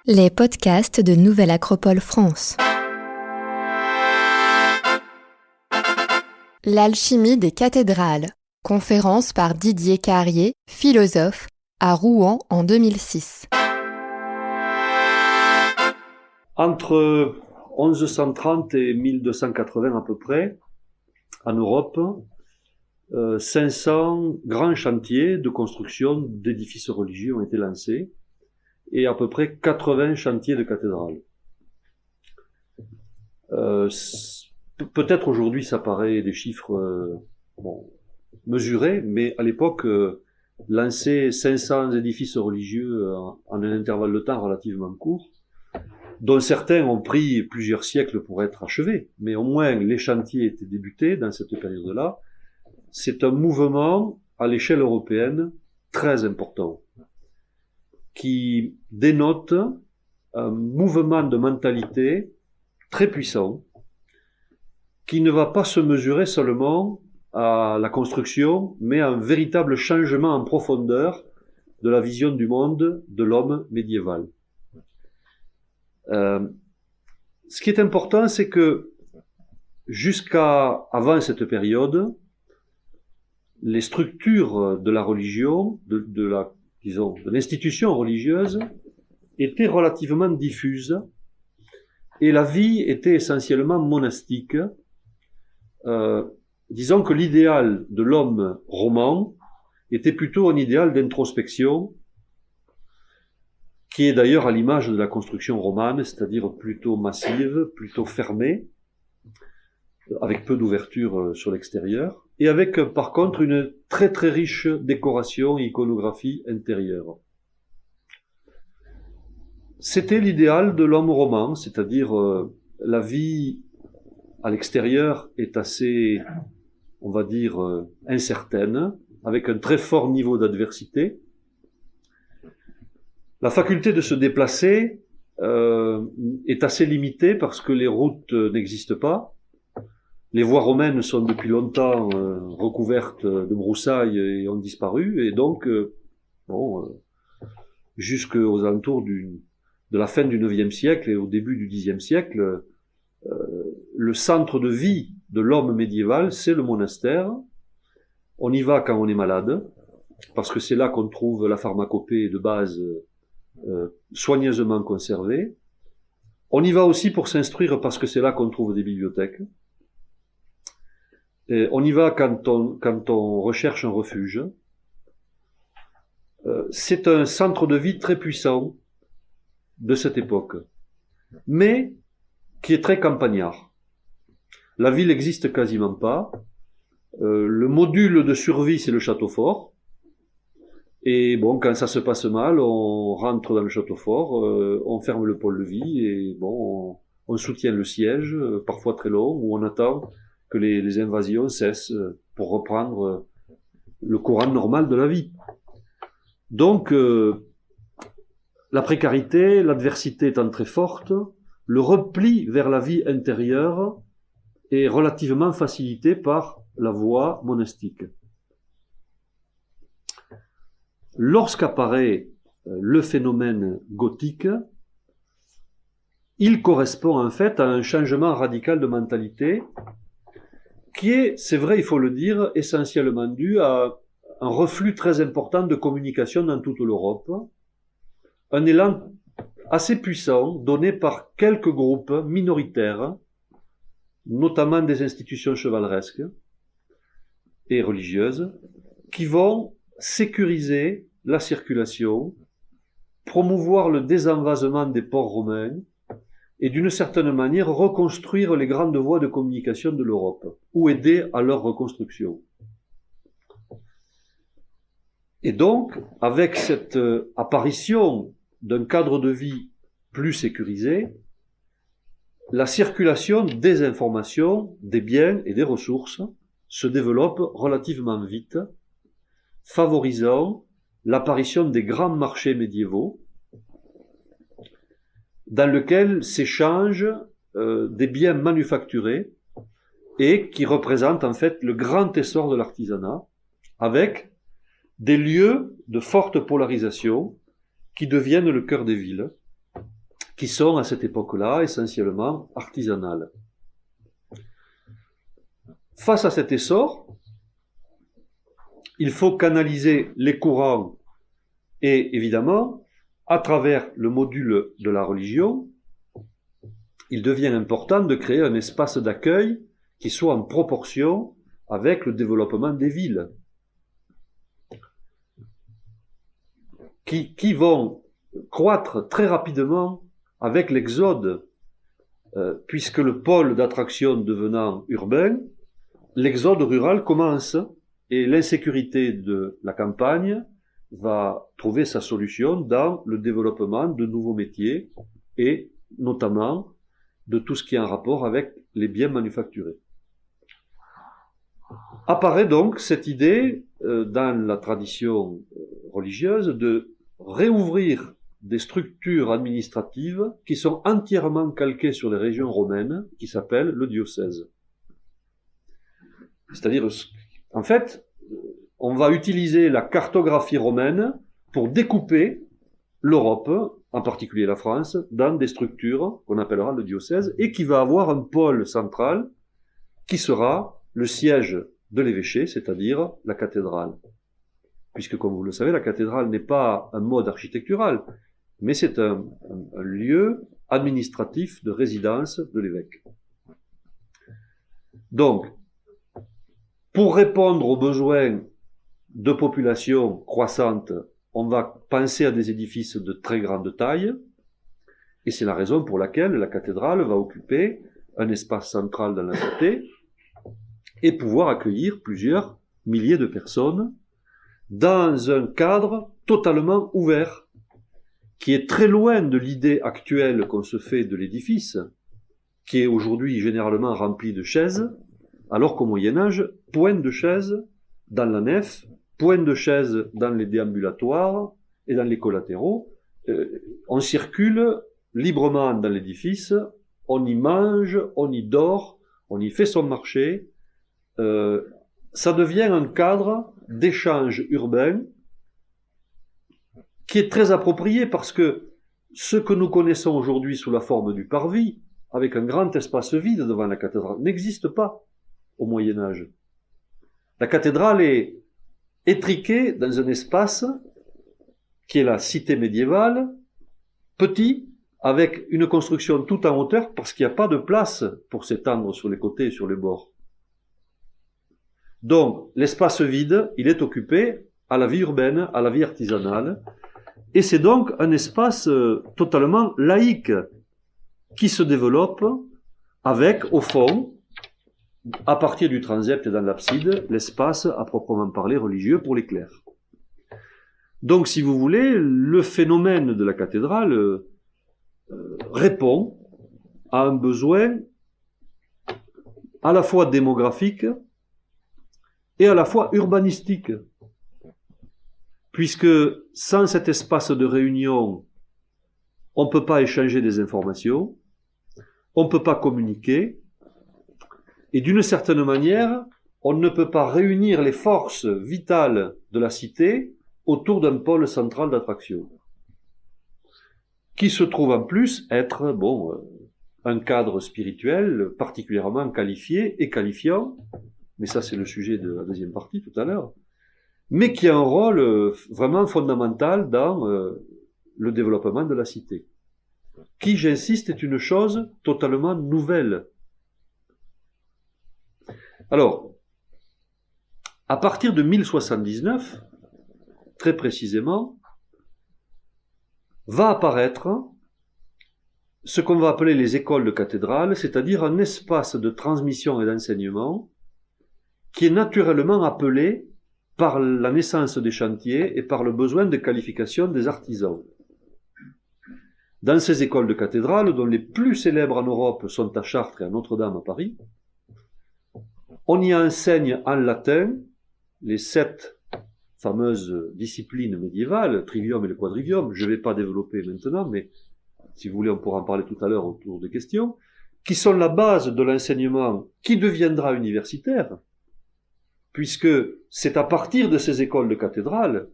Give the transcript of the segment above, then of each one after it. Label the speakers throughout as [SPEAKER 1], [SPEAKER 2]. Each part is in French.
[SPEAKER 1] Les podcasts de Nouvelle Acropole France. L'alchimie des cathédrales. Conférence par Didier Carrier, philosophe, à Rouen en 2006.
[SPEAKER 2] Entre 1130 et 1280 à peu près, en Europe, 500 grands chantiers de construction d'édifices religieux ont été lancés et à peu près 80 chantiers de cathédrales. Peut-être aujourd'hui ça paraît des chiffres mesurés, mais à l'époque, lancer 500 édifices religieux en un intervalle de temps relativement court, dont certains ont pris plusieurs siècles pour être achevés, mais au moins les chantiers étaient débutés dans cette période-là. C'est un mouvement à l'échelle européenne très important, qui dénote un mouvement de mentalité très puissant, qui ne va pas se mesurer seulement à la construction, mais à un véritable changement en profondeur de la vision du monde de l'homme médiéval. Ce qui est important, c'est que jusqu'à avant cette période, les structures de la religion, de l'institution religieuse, étaient relativement diffuses et la vie était essentiellement monastique. Disons que l'idéal de l'homme roman était plutôt un idéal d'introspection, qui est d'ailleurs à l'image de la construction romane, c'est-à-dire plutôt massive, plutôt fermée, avec peu d'ouverture sur l'extérieur, et avec par contre une très très riche décoration et iconographie intérieure. C'était l'idéal de l'homme roman, c'est-à-dire la vie à l'extérieur est assez, on va dire, incertaine, avec un très fort niveau d'adversité. La faculté de se déplacer est assez limitée parce que les routes n'existent pas. Les voies romaines sont depuis longtemps recouvertes de broussailles et ont disparu, et donc, jusqu'aux alentours de la fin du IXe siècle et au début du Xe siècle, le centre de vie de l'homme médiéval, c'est le monastère. On y va quand on est malade, parce que c'est là qu'on trouve la pharmacopée de base soigneusement conservée. On y va aussi pour s'instruire, parce que c'est là qu'on trouve des bibliothèques. Et on y va quand on recherche un refuge. C'est un centre de vie très puissant de cette époque, mais qui est très campagnard. La ville n'existe quasiment pas. Le module de survie, c'est le château fort. Et bon, quand ça se passe mal, on rentre dans le château fort, on ferme le pont-levis et bon, on soutient le siège, parfois très long, où on attend que les invasions cessent pour reprendre le courant normal de la vie. Donc, la précarité, l'adversité étant très forte, le repli vers la vie intérieure est relativement facilité par la voie monastique. Lorsqu'apparaît le phénomène gothique, il correspond en fait à un changement radical de mentalité qui est, c'est vrai, il faut le dire, essentiellement dû à un reflux très important de communication dans toute l'Europe, un élan assez puissant donné par quelques groupes minoritaires, notamment des institutions chevaleresques et religieuses, qui vont sécuriser la circulation, promouvoir le désenvasement des ports romains et d'une certaine manière reconstruire les grandes voies de communication de l'Europe ou aider à leur reconstruction. Et donc, avec cette apparition d'un cadre de vie plus sécurisé, la circulation des informations, des biens et des ressources se développe relativement vite, favorisant l'apparition des grands marchés médiévaux dans lesquels s'échangent des biens manufacturés et qui représentent en fait le grand essor de l'artisanat, avec des lieux de forte polarisation qui deviennent le cœur des villes, qui sont à cette époque-là essentiellement artisanales. Face à cet essor, il faut canaliser les courants et évidemment, à travers le module de la religion, il devient important de créer un espace d'accueil qui soit en proportion avec le développement des villes, qui vont croître très rapidement avec l'exode, puisque le pôle d'attraction devenant urbain, l'exode rural commence et l'insécurité de la campagne va trouver sa solution dans le développement de nouveaux métiers et notamment de tout ce qui est en rapport avec les biens manufacturés. Apparaît donc cette idée dans la tradition religieuse de réouvrir des structures administratives qui sont entièrement calquées sur les régions romaines, qui s'appellent le diocèse. C'est-à-dire, en fait, on va utiliser la cartographie romaine pour découper l'Europe, en particulier la France, dans des structures qu'on appellera le diocèse, et qui va avoir un pôle central qui sera le siège de l'évêché, c'est-à-dire la cathédrale. Puisque, comme vous le savez, la cathédrale n'est pas un mode architectural, mais c'est un lieu administratif de résidence de l'évêque. Donc, pour répondre aux besoins de population croissante, on va penser à des édifices de très grande taille, et c'est la raison pour laquelle la cathédrale va occuper un espace central dans la cité et pouvoir accueillir plusieurs milliers de personnes dans un cadre totalement ouvert, qui est très loin de l'idée actuelle qu'on se fait de l'édifice, qui est aujourd'hui généralement rempli de chaises, alors qu'au Moyen-Âge, point de chaises dans la nef, point de chaises dans les déambulatoires et dans les collatéraux. On circule librement dans l'édifice, on y mange, on y dort, on y fait son marché. Ça devient un cadre d'échange urbain qui est très approprié parce que ce que nous connaissons aujourd'hui sous la forme du parvis, avec un grand espace vide devant la cathédrale, n'existe pas au Moyen-Âge. La cathédrale est étriquée dans un espace qui est la cité médiévale, petit, avec une construction tout en hauteur, parce qu'il n'y a pas de place pour s'étendre sur les côtés et sur les bords. Donc, l'espace vide, il est occupé à la vie urbaine, à la vie artisanale, et c'est donc un espace totalement laïque qui se développe avec, au fond, à partir du transept et dans l'abside, l'espace à proprement parler religieux pour les clercs. Donc, si vous voulez, le phénomène de la cathédrale répond à un besoin à la fois démographique et à la fois urbanistique. Puisque sans cet espace de réunion, on ne peut pas échanger des informations, on ne peut pas communiquer, et d'une certaine manière, on ne peut pas réunir les forces vitales de la cité autour d'un pôle central d'attraction, qui se trouve en plus être, un cadre spirituel particulièrement qualifié et qualifiant, mais ça c'est le sujet de la deuxième partie tout à l'heure, mais qui a un rôle vraiment fondamental dans le développement de la cité, qui, j'insiste, est une chose totalement nouvelle. Alors, à partir de 1079, très précisément, va apparaître ce qu'on va appeler les écoles de cathédrales, c'est-à-dire un espace de transmission et d'enseignement qui est naturellement appelé par la naissance des chantiers et par le besoin de qualification des artisans. Dans ces écoles de cathédrales, dont les plus célèbres en Europe sont à Chartres et à Notre-Dame à Paris, on y enseigne en latin les 7 fameuses disciplines médiévales, trivium et le quadrivium. Je ne vais pas développer maintenant, mais si vous voulez, on pourra en parler tout à l'heure autour des questions, qui sont la base de l'enseignement qui deviendra universitaire, puisque c'est à partir de ces écoles de cathédrales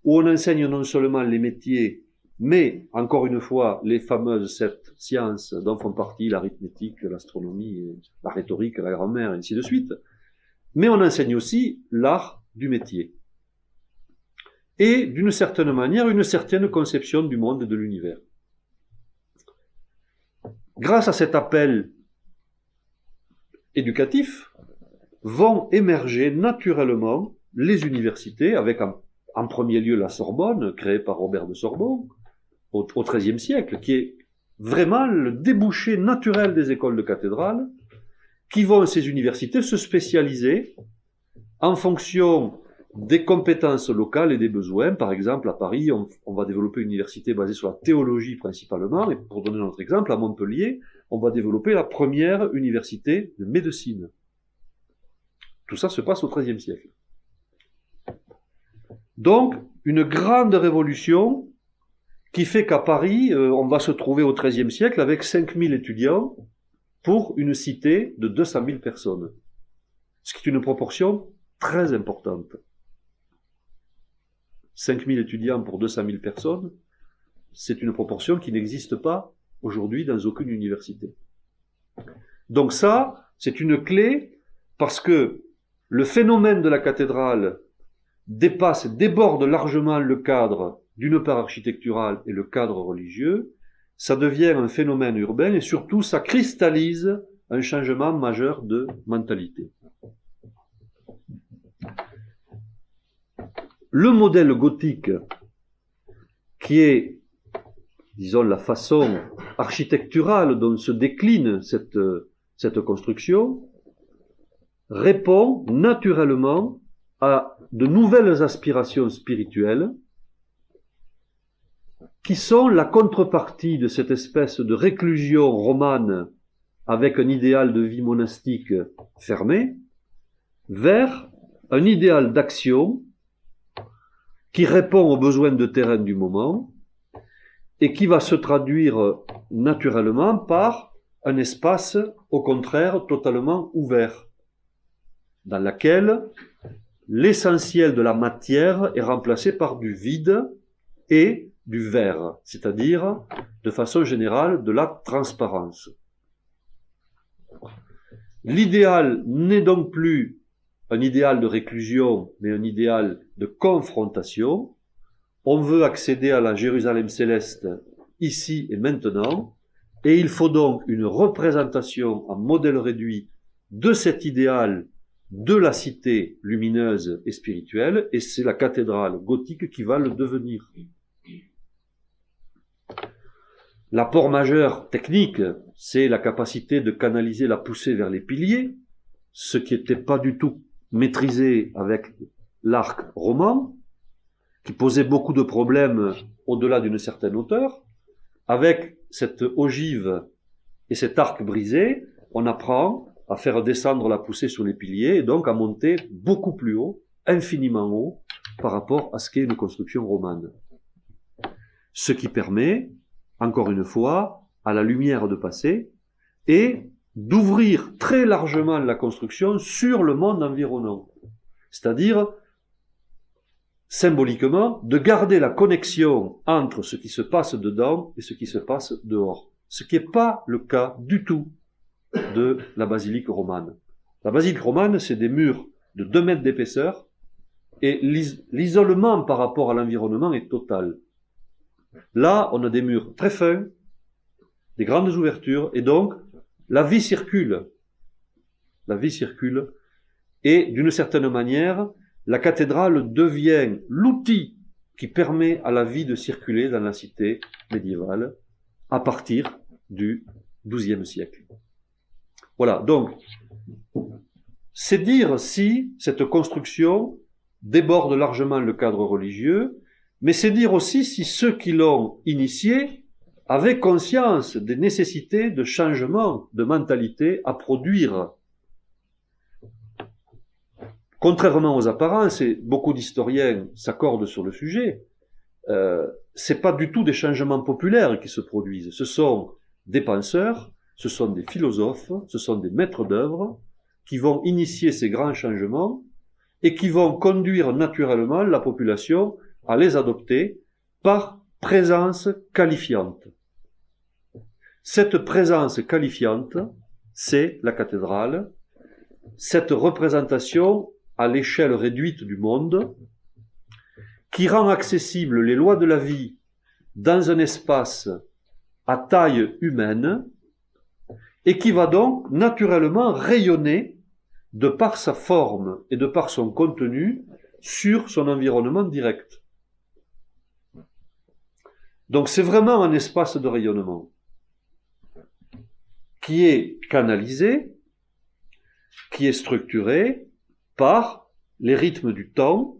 [SPEAKER 2] où on enseigne non seulement les métiers Mais, encore une fois, les fameuses 7 sciences dont font partie l'arithmétique, l'astronomie, la rhétorique, la grammaire, et ainsi de suite. Mais on enseigne aussi l'art du métier. Et, d'une certaine manière, une certaine conception du monde et de l'univers. Grâce à cet appel éducatif, vont émerger naturellement les universités, avec en premier lieu la Sorbonne, créée par Robert de Sorbonne, au XIIIe siècle, qui est vraiment le débouché naturel des écoles de cathédrale, qui vont, ces universités, se spécialiser en fonction des compétences locales et des besoins. Par exemple, à Paris, on va développer une université basée sur la théologie principalement, et pour donner notre exemple, à Montpellier, on va développer la première université de médecine. Tout ça se passe au XIIIe siècle. Donc, une grande révolution qui fait qu'à Paris, on va se trouver au XIIIe siècle avec 5000 étudiants pour une cité de 200 000 personnes. Ce qui est une proportion très importante. 5000 étudiants pour 200 000 personnes, c'est une proportion qui n'existe pas aujourd'hui dans aucune université. Donc ça, c'est une clé parce que le phénomène de la cathédrale déborde largement le cadre d'une part architectural et le cadre religieux, ça devient un phénomène urbain et surtout ça cristallise un changement majeur de mentalité. Le modèle gothique, qui est, disons, la façon architecturale dont se décline cette construction, répond naturellement à de nouvelles aspirations spirituelles qui sont la contrepartie de cette espèce de réclusion romane avec un idéal de vie monastique fermé vers un idéal d'action qui répond aux besoins de terrain du moment et qui va se traduire naturellement par un espace, au contraire, totalement ouvert, dans lequel l'essentiel de la matière est remplacé par du vide et du vert, c'est-à-dire, de façon générale, de la transparence. L'idéal n'est donc plus un idéal de réclusion, mais un idéal de confrontation. On veut accéder à la Jérusalem céleste ici et maintenant, et il faut donc une représentation en modèle réduit de cet idéal de la cité lumineuse et spirituelle, et c'est la cathédrale gothique qui va le devenir. L'apport majeur technique, c'est la capacité de canaliser la poussée vers les piliers, ce qui n'était pas du tout maîtrisé avec l'arc roman, qui posait beaucoup de problèmes au-delà d'une certaine hauteur. Avec cette ogive et cet arc brisé, on apprend à faire descendre la poussée sur les piliers et donc à monter beaucoup plus haut, infiniment haut, par rapport à ce qu'est une construction romane. Ce qui permet, encore une fois, à la lumière de passer et d'ouvrir très largement la construction sur le monde environnant. C'est-à-dire, symboliquement, de garder la connexion entre ce qui se passe dedans et ce qui se passe dehors. Ce qui n'est pas le cas du tout de la basilique romane. La basilique romane, c'est des murs de 2 mètres d'épaisseur et l'isolement par rapport à l'environnement est total. Là, on a des murs très fins, des grandes ouvertures, et donc, la vie circule. La vie circule, et d'une certaine manière, la cathédrale devient l'outil qui permet à la vie de circuler dans la cité médiévale à partir du XIIe siècle. Voilà, donc, c'est dire si cette construction déborde largement le cadre religieux, mais c'est dire aussi si ceux qui l'ont initiée avaient conscience des nécessités de changement de mentalité à produire. Contrairement aux apparences, et beaucoup d'historiens s'accordent sur le sujet, c'est pas du tout des changements populaires qui se produisent. Ce sont des penseurs, ce sont des philosophes, ce sont des maîtres d'œuvre qui vont initier ces grands changements et qui vont conduire naturellement la population à les adopter par présence qualifiante. Cette présence qualifiante, c'est la cathédrale, cette représentation à l'échelle réduite du monde, qui rend accessibles les lois de la vie dans un espace à taille humaine, et qui va donc naturellement rayonner de par sa forme et de par son contenu sur son environnement direct. Donc c'est vraiment un espace de rayonnement qui est canalisé, qui est structuré par les rythmes du temps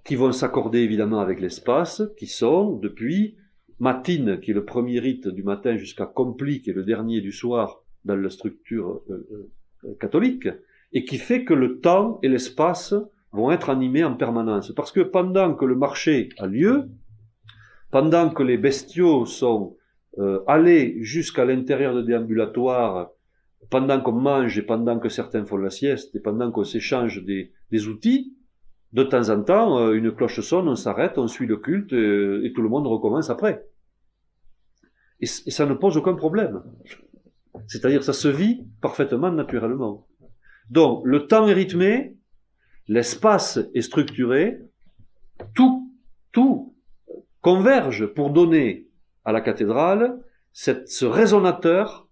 [SPEAKER 2] qui vont s'accorder évidemment avec l'espace, qui sont depuis matine, qui est le premier rite du matin, jusqu'à compli, qui est le dernier du soir dans la structure catholique, et qui fait que le temps et l'espace vont être animés en permanence. Parce que pendant que le marché a lieu, pendant que les bestiaux sont allés jusqu'à l'intérieur de déambulatoires, pendant qu'on mange et pendant que certains font la sieste, et pendant qu'on s'échange des outils, de temps en temps, une cloche sonne, on s'arrête, on suit le culte, et tout le monde recommence après. Et ça ne pose aucun problème. C'est-à-dire, ça se vit parfaitement naturellement. Donc, le temps est rythmé, l'espace est structuré, tout converge pour donner à la cathédrale ce résonateur,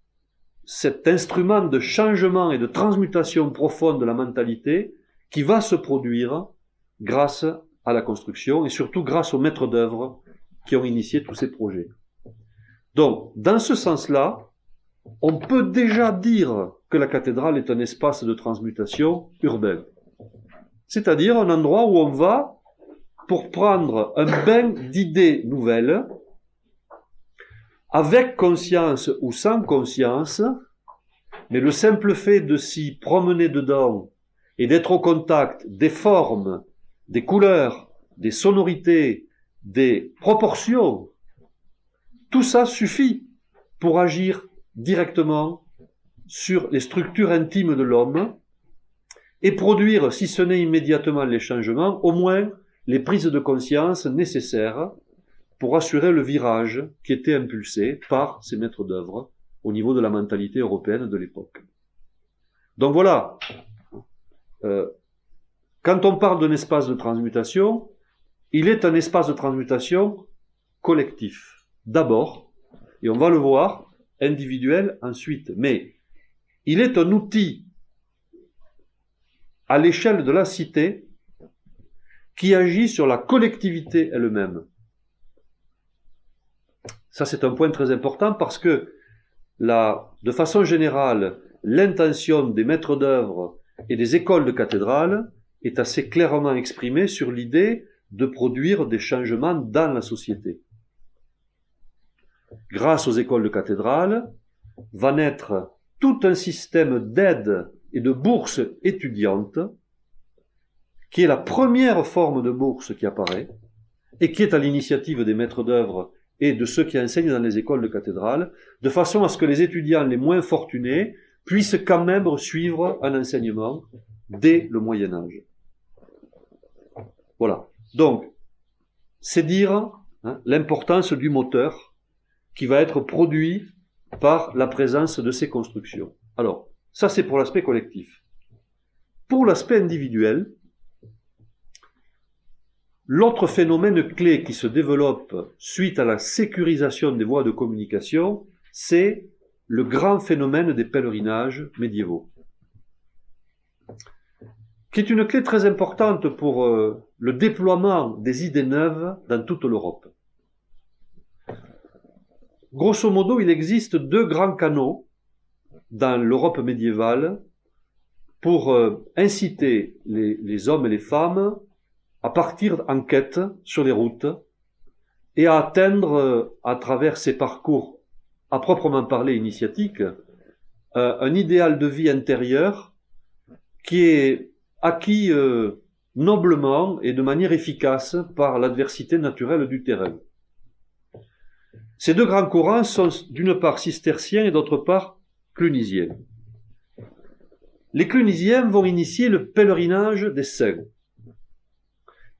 [SPEAKER 2] cet instrument de changement et de transmutation profonde de la mentalité qui va se produire grâce à la construction et surtout grâce aux maîtres d'œuvre qui ont initié tous ces projets. Donc, dans ce sens-là, on peut déjà dire que la cathédrale est un espace de transmutation urbain. C'est-à-dire un endroit où on va pour prendre un bain d'idées nouvelles, avec conscience ou sans conscience, mais le simple fait de s'y promener dedans et d'être au contact des formes, des couleurs, des sonorités, des proportions, tout ça suffit pour agir directement sur les structures intimes de l'homme et produire, si ce n'est immédiatement les changements, au moins les prises de conscience nécessaires pour assurer le virage qui était impulsé par ces maîtres d'œuvre au niveau de la mentalité européenne de l'époque. Donc voilà, quand on parle d'un espace de transmutation, il est un espace de transmutation collectif, d'abord, et on va le voir, individuel ensuite, mais il est un outil à l'échelle de la cité qui agit sur la collectivité elle-même. Ça, c'est un point très important parce que, de façon générale, l'intention des maîtres d'œuvre et des écoles de cathédrales est assez clairement exprimée sur l'idée de produire des changements dans la société. Grâce aux écoles de cathédrales, va naître tout un système d'aide et de bourses étudiantes, qui est la première forme de bourse qui apparaît, et qui est à l'initiative des maîtres d'œuvre et de ceux qui enseignent dans les écoles de cathédrales, de façon à ce que les étudiants les moins fortunés puissent quand même suivre un enseignement dès le Moyen-Âge. Voilà. Donc, c'est dire l'importance du moteur qui va être produit par la présence de ces constructions. Alors, ça c'est pour l'aspect collectif. Pour l'aspect individuel, l'autre phénomène clé qui se développe suite à la sécurisation des voies de communication, c'est le grand phénomène des pèlerinages médiévaux, qui est une clé très importante pour le déploiement des idées neuves dans toute l'Europe. Grosso modo, il existe deux grands canaux dans l'Europe médiévale pour inciter les hommes et les femmes à partir en quête sur les routes et à atteindre, à travers ces parcours à proprement parler initiatiques, un idéal de vie intérieure qui est acquis noblement et de manière efficace par l'adversité naturelle du terrain. Ces deux grands courants sont d'une part cisterciens et d'autre part clunisiens. Les clunisiens vont initier le pèlerinage des saints,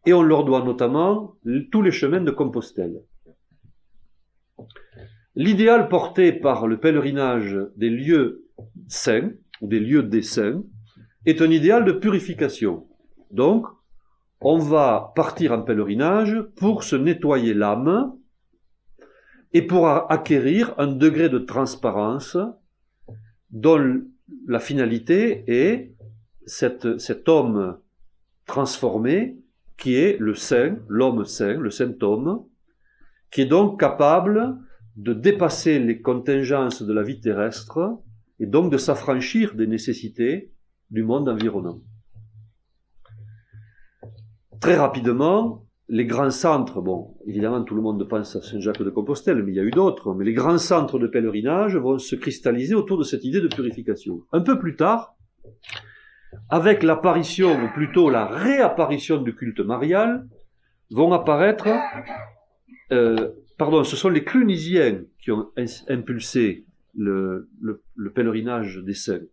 [SPEAKER 2] et on leur doit notamment tous les chemins de Compostelle. L'idéal porté par le pèlerinage des lieux saints, ou des lieux des saints, est un idéal de purification. Donc, on va partir en pèlerinage pour se nettoyer l'âme et pour acquérir un degré de transparence dont la finalité est cet homme transformé qui est le saint, l'homme saint, le saint homme, qui est donc capable de dépasser les contingences de la vie terrestre et donc de s'affranchir des nécessités du monde environnant. Très rapidement, les grands centres, bon, évidemment tout le monde pense à Saint-Jacques-de-Compostelle, mais il y a eu d'autres, mais les grands centres de pèlerinage vont se cristalliser autour de cette idée de purification. Un peu plus tard, avec l'apparition, ou plutôt la réapparition du culte marial, vont apparaître, ce sont les clunisiens qui ont impulsé le pèlerinage des saints,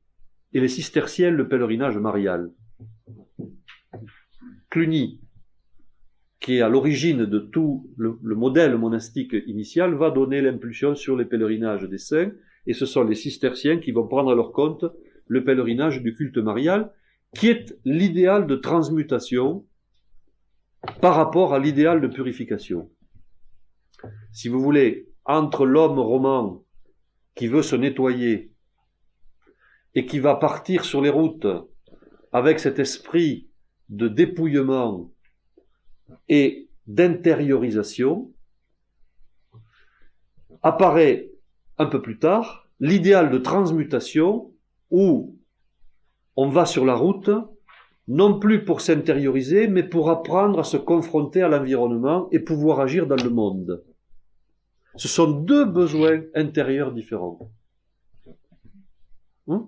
[SPEAKER 2] et les cisterciens le pèlerinage marial. Cluny, qui est à l'origine de tout le modèle monastique initial, va donner l'impulsion sur les pèlerinages des saints, et ce sont les cisterciens qui vont prendre à leur compte le pèlerinage du culte marial, qui est l'idéal de transmutation par rapport à l'idéal de purification. Si vous voulez, entre l'homme roman qui veut se nettoyer et qui va partir sur les routes avec cet esprit de dépouillement et d'intériorisation, apparaît un peu plus tard l'idéal de transmutation où on va sur la route non plus pour s'intérioriser mais pour apprendre à se confronter à l'environnement et pouvoir agir dans le monde. Ce sont deux besoins intérieurs différents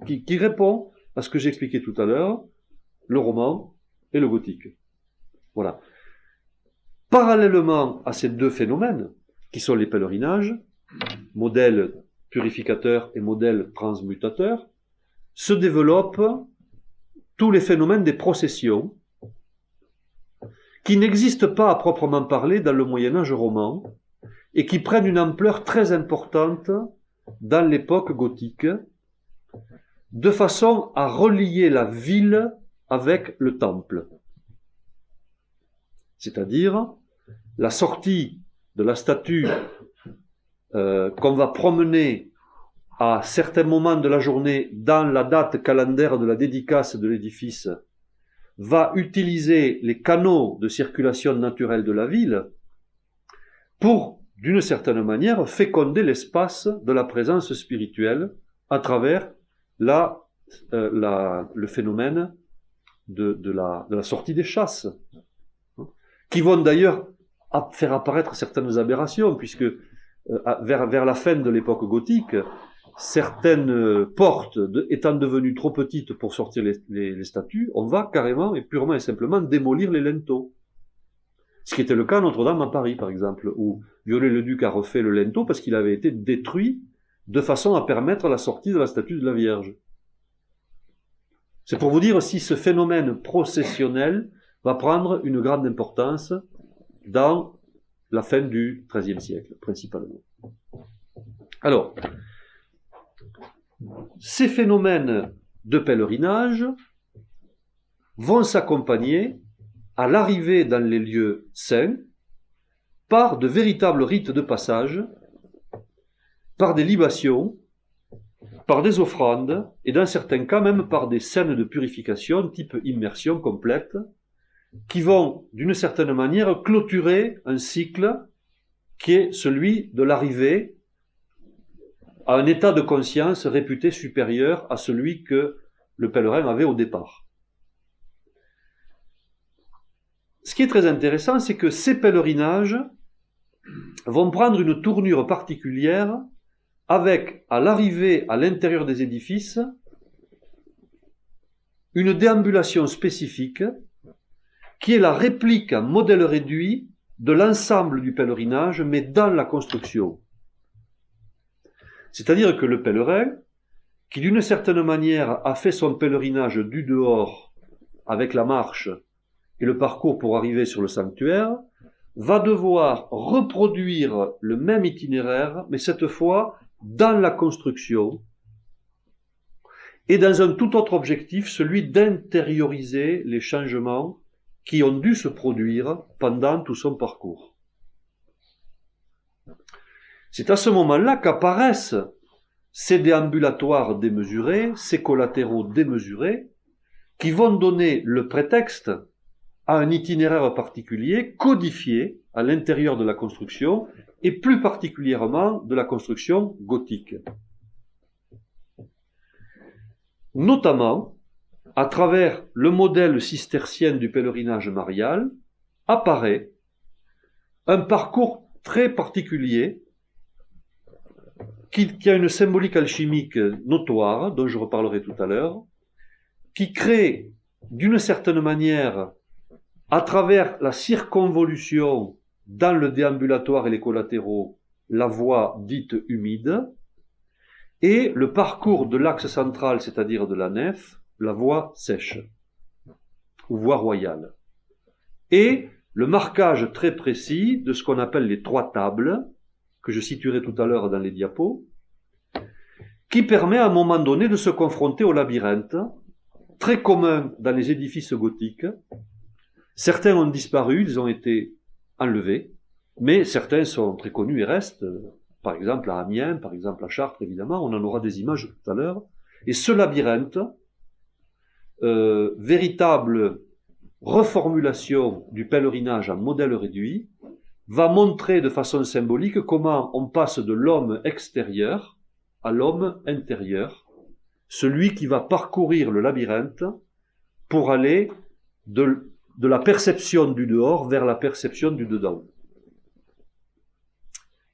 [SPEAKER 2] qui répondent à ce que j'expliquais tout à l'heure, le roman et le gothique. Voilà. Parallèlement à ces deux phénomènes, qui sont les pèlerinages, modèle purificateur et modèle transmutateur, se développent tous les phénomènes des processions, qui n'existent pas à proprement parler dans le Moyen-Âge roman, et qui prennent une ampleur très importante dans l'époque gothique, de façon à relier la ville avec le temple. C'est-à-dire la sortie de la statue qu'on va promener à certains moments de la journée dans la date calendaire de la dédicace de l'édifice va utiliser les canaux de circulation naturelle de la ville pour, d'une certaine manière, féconder l'espace de la présence spirituelle à travers le phénomène de la sortie des chasses, qui vont d'ailleurs faire apparaître certaines aberrations, puisque vers la fin de l'époque gothique, certaines portes étant devenues trop petites pour sortir les statues, on va carrément et purement et simplement démolir les linteaux. Ce qui était le cas à Notre-Dame à Paris, par exemple, où Viollet-le-Duc a refait le linteau parce qu'il avait été détruit de façon à permettre la sortie de la statue de la Vierge. C'est pour vous dire si ce phénomène processionnel va prendre une grande importance dans la fin du XIIIe siècle, principalement. Alors, ces phénomènes de pèlerinage vont s'accompagner à l'arrivée dans les lieux saints par de véritables rites de passage, par des libations, par des offrandes, et dans certains cas même par des scènes de purification type immersion complète, qui vont, d'une certaine manière, clôturer un cycle qui est celui de l'arrivée à un état de conscience réputé supérieur à celui que le pèlerin avait au départ. Ce qui est très intéressant, c'est que ces pèlerinages vont prendre une tournure particulière avec, à l'arrivée à l'intérieur des édifices, une déambulation spécifique qui est la réplique en modèle réduit de l'ensemble du pèlerinage, mais dans la construction. C'est-à-dire que le pèlerin, qui d'une certaine manière a fait son pèlerinage du dehors avec la marche et le parcours pour arriver sur le sanctuaire, va devoir reproduire le même itinéraire, mais cette fois dans la construction, et dans un tout autre objectif, celui d'intérioriser les changements qui ont dû se produire pendant tout son parcours. C'est à ce moment-là qu'apparaissent ces déambulatoires démesurés, ces collatéraux démesurés, qui vont donner le prétexte à un itinéraire particulier, codifié à l'intérieur de la construction, et plus particulièrement de la construction gothique. Notamment, à travers le modèle cistercien du pèlerinage marial, apparaît un parcours très particulier qui a une symbolique alchimique notoire, dont je reparlerai tout à l'heure, qui crée d'une certaine manière, à travers la circonvolution dans le déambulatoire et les collatéraux, la voie dite humide, et le parcours de l'axe central, c'est-à-dire de la nef, la voie sèche, ou voie royale. Et le marquage très précis de ce qu'on appelle les trois tables, que je situerai tout à l'heure dans les diapos, qui permet à un moment donné de se confronter au labyrinthe, très commun dans les édifices gothiques. Certains ont disparu, ils ont été enlevés, mais certains sont très connus et restent, par exemple à Amiens, par exemple à Chartres, évidemment, on en aura des images tout à l'heure. Et ce labyrinthe, véritable reformulation du pèlerinage en modèle réduit, va montrer de façon symbolique comment on passe de l'homme extérieur à l'homme intérieur, celui qui va parcourir le labyrinthe pour aller de la perception du dehors vers la perception du dedans.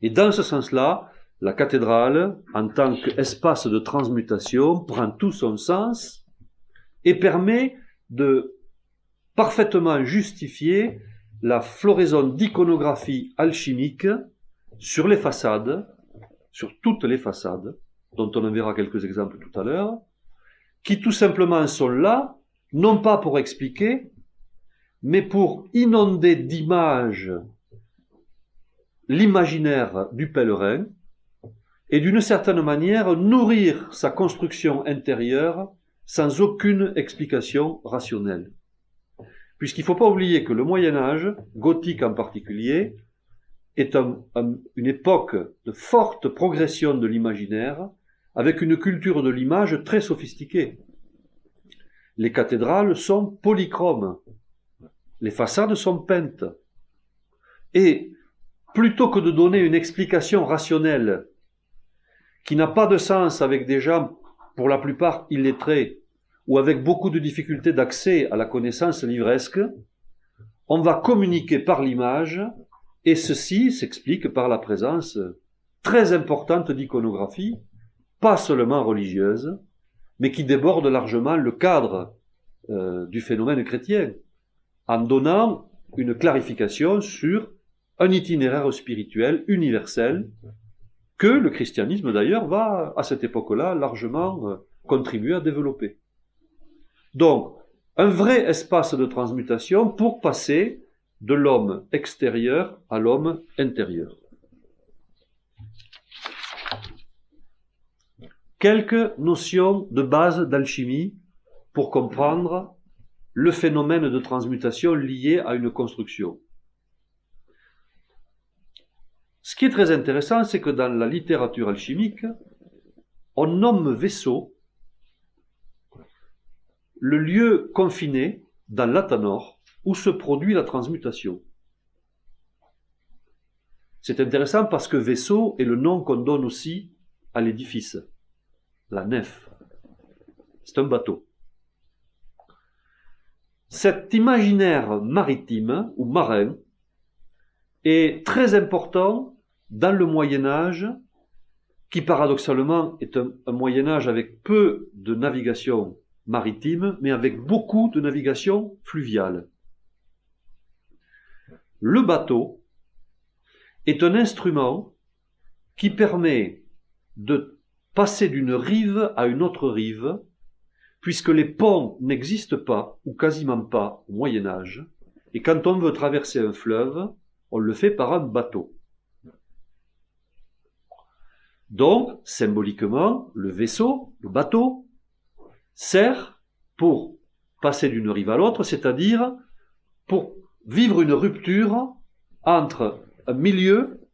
[SPEAKER 2] Et dans ce sens-là, la cathédrale, en tant qu'espace de transmutation, prend tout son sens et permet de parfaitement justifier la floraison d'iconographie alchimique sur les façades, sur toutes les façades, dont on en verra quelques exemples tout à l'heure, qui tout simplement sont là, non pas pour expliquer, mais pour inonder d'images l'imaginaire du pèlerin et d'une certaine manière nourrir sa construction intérieure sans aucune explication rationnelle. Puisqu'il ne faut pas oublier que le Moyen-Âge, gothique en particulier, est une époque de forte progression de l'imaginaire, avec une culture de l'image très sophistiquée. Les cathédrales sont polychromes, les façades sont peintes, et plutôt que de donner une explication rationnelle qui n'a pas de sens avec des gens, pour la plupart illettrés, ou avec beaucoup de difficultés d'accès à la connaissance livresque, on va communiquer par l'image, et ceci s'explique par la présence très importante d'iconographie, pas seulement religieuse, mais qui déborde largement le cadre du phénomène chrétien, en donnant une clarification sur un itinéraire spirituel universel que le christianisme d'ailleurs va, à cette époque-là, largement contribuer à développer. Donc, un vrai espace de transmutation pour passer de l'homme extérieur à l'homme intérieur. Quelques notions de base d'alchimie pour comprendre le phénomène de transmutation lié à une construction. Ce qui est très intéressant, c'est que dans la littérature alchimique, on nomme vaisseau le lieu confiné dans l'Athanor où se produit la transmutation. C'est intéressant parce que vaisseau est le nom qu'on donne aussi à l'édifice, la nef. C'est un bateau. Cet imaginaire maritime ou marin est très important dans le Moyen-Âge, qui paradoxalement est un Moyen-Âge avec peu de navigation maritime, mais avec beaucoup de navigation fluviale. Le bateau est un instrument qui permet de passer d'une rive à une autre rive, puisque les ponts n'existent pas, ou quasiment pas, au Moyen-Âge, Et quand on veut traverser un fleuve, on le fait par un bateau. Donc, symboliquement, le vaisseau, le bateau, sert pour passer d'une rive à l'autre, c'est-à-dire pour vivre une rupture entre un milieu,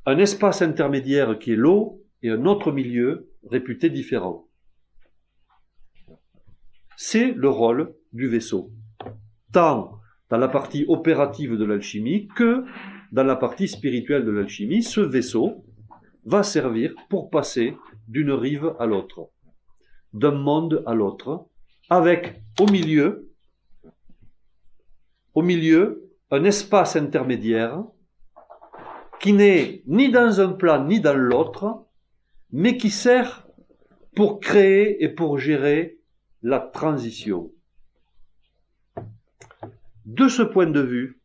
[SPEAKER 2] un espace intermédiaire qui est l'eau, et un autre milieu réputé différent. C'est le rôle du vaisseau, tant dans la partie opérative de l'alchimie que dans la partie spirituelle de l'alchimie. Ce vaisseau va servir pour passer d'une rive à l'autre, d'un monde à l'autre, avec au milieu un espace intermédiaire qui n'est ni dans un plan ni dans l'autre, mais qui sert pour créer et pour gérer la transition. De ce point de vue,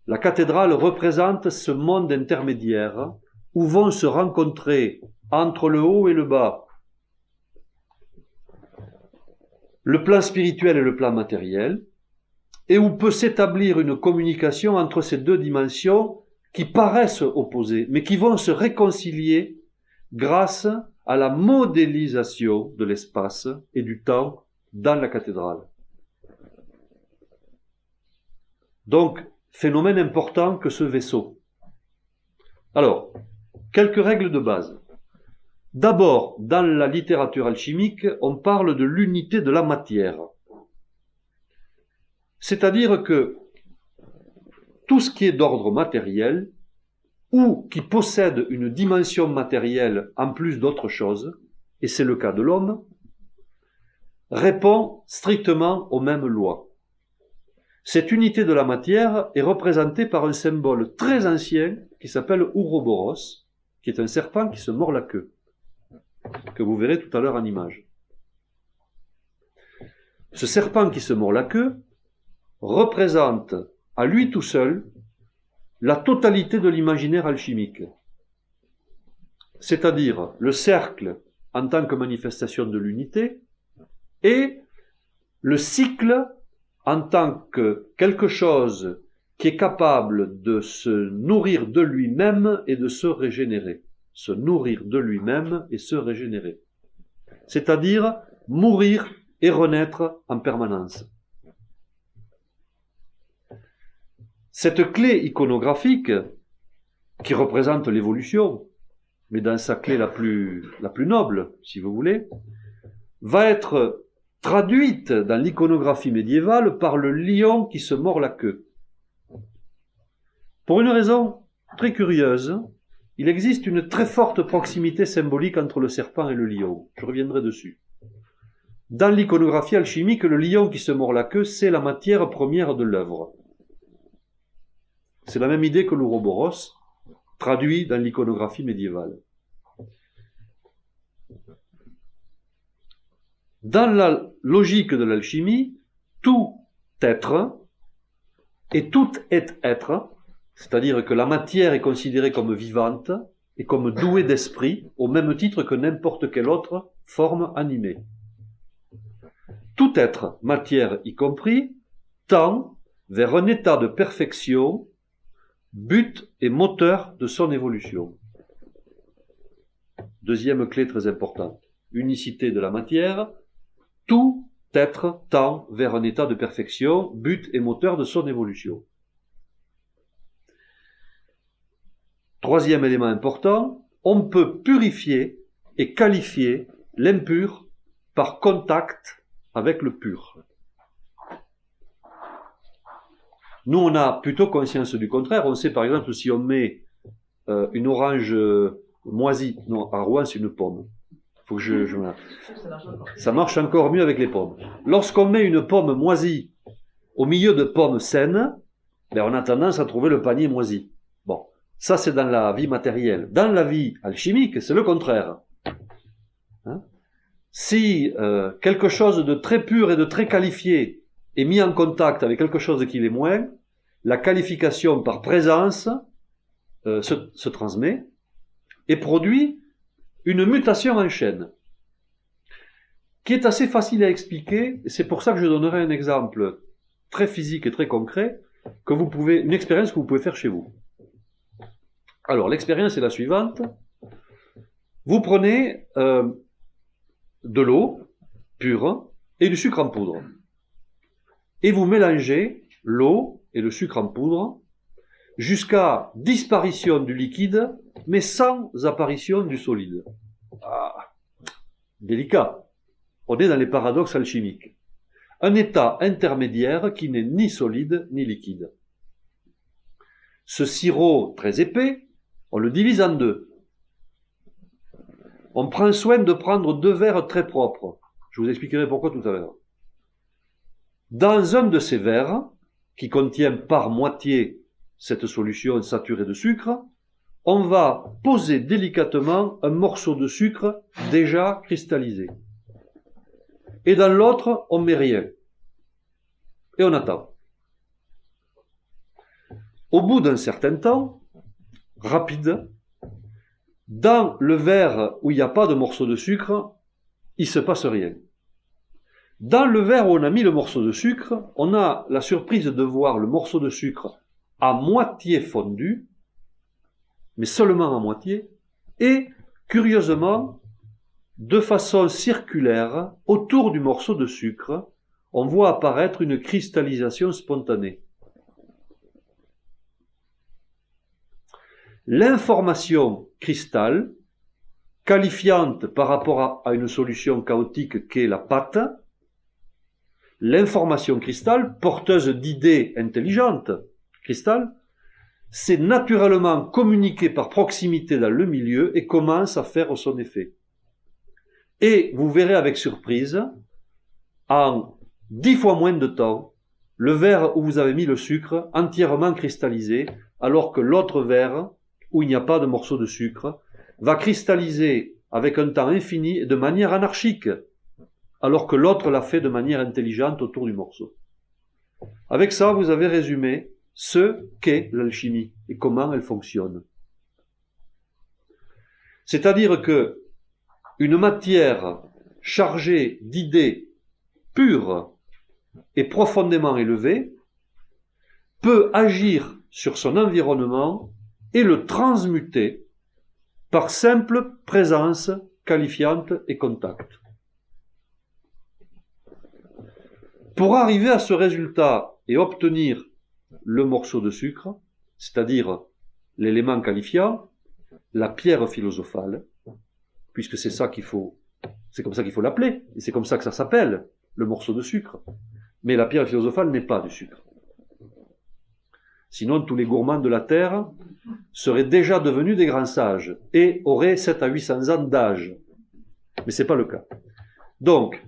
[SPEAKER 2] la cathédrale représente ce monde intermédiaire où vont se rencontrer entre le haut et le bas le plan spirituel et le plan matériel, et où peut s'établir une communication entre ces deux dimensions qui paraissent opposées, mais qui vont se réconcilier grâce à la modélisation de l'espace et du temps dans la cathédrale. Donc, phénomène important que ce vaisseau. Alors, quelques règles de base. D'abord, dans la littérature alchimique, on parle de l'unité de la matière. C'est-à-dire que tout ce qui est d'ordre matériel, ou qui possède une dimension matérielle en plus d'autre chose, et c'est le cas de l'homme, répond strictement aux mêmes lois. Cette unité de la matière est représentée par un symbole très ancien qui s'appelle Ouroboros, qui est un serpent qui se mord la queue, que vous verrez tout à l'heure en image. Ce serpent qui se mord la queue représente à lui tout seul la totalité de l'imaginaire alchimique, c'est-à-dire le cercle en tant que manifestation de l'unité et le cycle en tant que quelque chose qui est capable de se nourrir de lui-même et de se régénérer. Se nourrir de lui-même et se régénérer. C'est-à-dire mourir et renaître en permanence. Cette clé iconographique, qui représente l'évolution, mais dans sa clé la plus noble, si vous voulez, va être traduite dans l'iconographie médiévale par le lion qui se mord la queue. Pour une raison très curieuse, il existe une très forte proximité symbolique entre le serpent et le lion. Je reviendrai dessus. Dans l'iconographie alchimique, le lion qui se mord la queue, c'est la matière première de l'œuvre. C'est la même idée que l'Ouroboros, traduit dans l'iconographie médiévale. Dans la logique de l'alchimie, tout être, et tout est être, c'est-à-dire que la matière est considérée comme vivante et comme douée d'esprit, au même titre que n'importe quelle autre forme animée. Tout être, matière y compris, tend vers un état de perfection, but et moteur de son évolution. Deuxième clé très importante, unicité de la matière, tout être tend vers un état de perfection, but et moteur de son évolution. Troisième élément important, on peut purifier et qualifier l'impur par contact avec le pur. Nous, on a plutôt conscience du contraire. On sait par exemple si on met une orange moisie, non, à Rouen c'est une pomme. Faut que ça marche encore mieux avec les pommes. Lorsqu'on met une pomme moisie au milieu de pommes saines, ben on a tendance à trouver le panier moisi. Bon, ça c'est dans la vie matérielle. Dans la vie alchimique, c'est le contraire. Hein? Si quelque chose de très pur et de très qualifié est mis en contact avec quelque chose qui l'est moins, la qualification par présence se transmet et produit une mutation en chaîne, qui est assez facile à expliquer, et c'est pour ça que je donnerai un exemple très physique et très concret, une expérience que vous pouvez faire chez vous. Alors, l'expérience est la suivante. Vous prenez de l'eau pure et du sucre en poudre. Et vous mélangez l'eau et le sucre en poudre jusqu'à disparition du liquide, mais sans apparition du solide. Ah, délicat. On est dans les paradoxes alchimiques. Un état intermédiaire qui n'est ni solide ni liquide. Ce sirop très épais, on le divise en deux. On prend soin de prendre 2 verres très propres. Je vous expliquerai pourquoi tout à l'heure. Dans un de ces verres, qui contient par moitié cette solution saturée de sucre, on va poser délicatement un morceau de sucre déjà cristallisé. Et dans l'autre, on met rien. Et on attend. Au bout d'un certain temps, rapide, dans le verre où il n'y a pas de morceau de sucre, il ne se passe rien. Dans le verre où on a mis le morceau de sucre, on a la surprise de voir le morceau de sucre à moitié fondu, mais seulement à moitié, et, curieusement, de façon circulaire, autour du morceau de sucre, on voit apparaître une cristallisation spontanée. L'information cristal, qualifiante par rapport à une solution chaotique qu'est la pâte, l'information cristal, porteuse d'idées intelligentes, cristal, c'est naturellement communiqué par proximité dans le milieu et commence à faire son effet. Et vous verrez avec surprise, en 10 fois moins de temps, le verre où vous avez mis le sucre entièrement cristallisé, alors que l'autre verre, où il n'y a pas de morceau de sucre, va cristalliser avec un temps infini et de manière anarchique, alors que l'autre l'a fait de manière intelligente autour du morceau. Avec ça, vous avez résumé ce qu'est l'alchimie et comment elle fonctionne. C'est-à-dire que une matière chargée d'idées pures et profondément élevées peut agir sur son environnement et le transmuter par simple présence qualifiante et contact. Pour arriver à ce résultat et obtenir le morceau de sucre, c'est-à-dire l'élément qualifiant, la pierre philosophale, puisque c'est comme ça qu'il faut l'appeler, et c'est comme ça que ça s'appelle, le morceau de sucre. Mais la pierre philosophale n'est pas du sucre. Sinon, tous les gourmands de la terre seraient déjà devenus des grands sages et auraient 700 à 800 ans d'âge. Mais c'est pas le cas. Donc,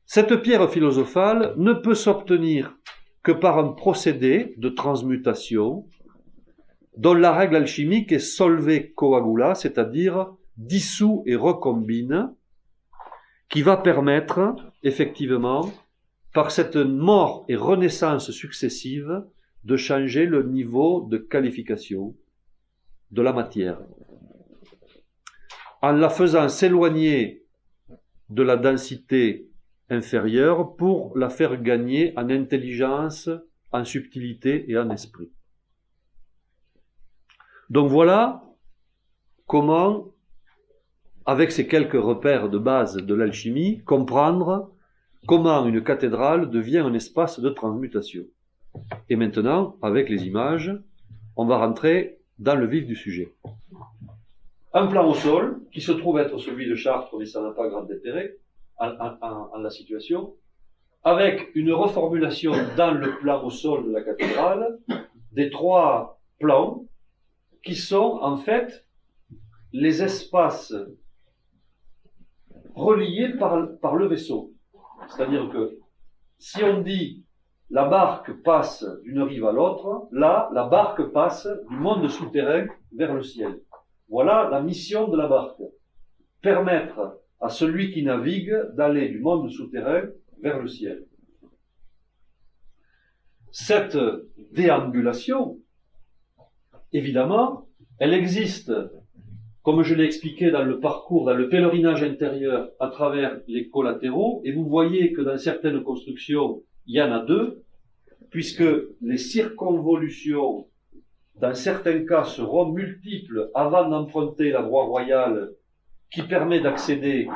[SPEAKER 2] cette pierre philosophale ne peut s'obtenir que par un procédé de transmutation dont la règle alchimique est solve coagula, c'est-à-dire dissout et recombine, qui va permettre, effectivement, par cette mort et renaissance successive, de changer le niveau de qualification de la matière, en la faisant s'éloigner de la densité inférieure pour la faire gagner en intelligence, en subtilité et en esprit. Donc voilà comment, avec ces quelques repères de base de l'alchimie, comprendre comment une cathédrale devient un espace de transmutation. Et maintenant, avec les images, on va rentrer dans le vif du sujet. Un plan au sol, qui se trouve être celui de Chartres, mais ça n'a pas grand intérêt en la situation, avec une reformulation dans le plan au sol de la cathédrale des 3 plans qui sont en fait les espaces reliés par le vaisseau. C'est-à-dire que si on dit la barque passe d'une rive à l'autre, là, la barque passe du monde souterrain vers le ciel. Voilà la mission de la barque. Permettre à celui qui navigue d'aller du monde souterrain vers le ciel. Cette déambulation, évidemment, elle existe, comme je l'ai expliqué dans le parcours, dans le pèlerinage intérieur, à travers les collatéraux, et vous voyez que dans certaines constructions, il y en a 2, puisque les circonvolutions, dans certains cas, seront multiples avant d'emprunter la voie royale qui permet d'accéder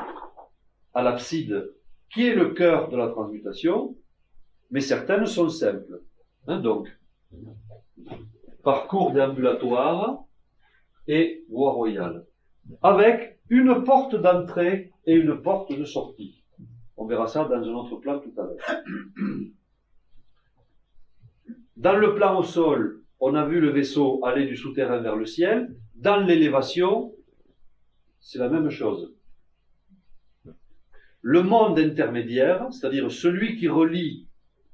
[SPEAKER 2] à l'abside, qui est le cœur de la transmutation, mais certaines sont simples. Donc, parcours déambulatoire et voie royale, avec une porte d'entrée et une porte de sortie. On verra ça dans un autre plan tout à l'heure. Dans le plan au sol, on a vu le vaisseau aller du souterrain vers le ciel. Dans l'élévation, c'est la même chose. Le monde intermédiaire, c'est-à-dire celui qui relie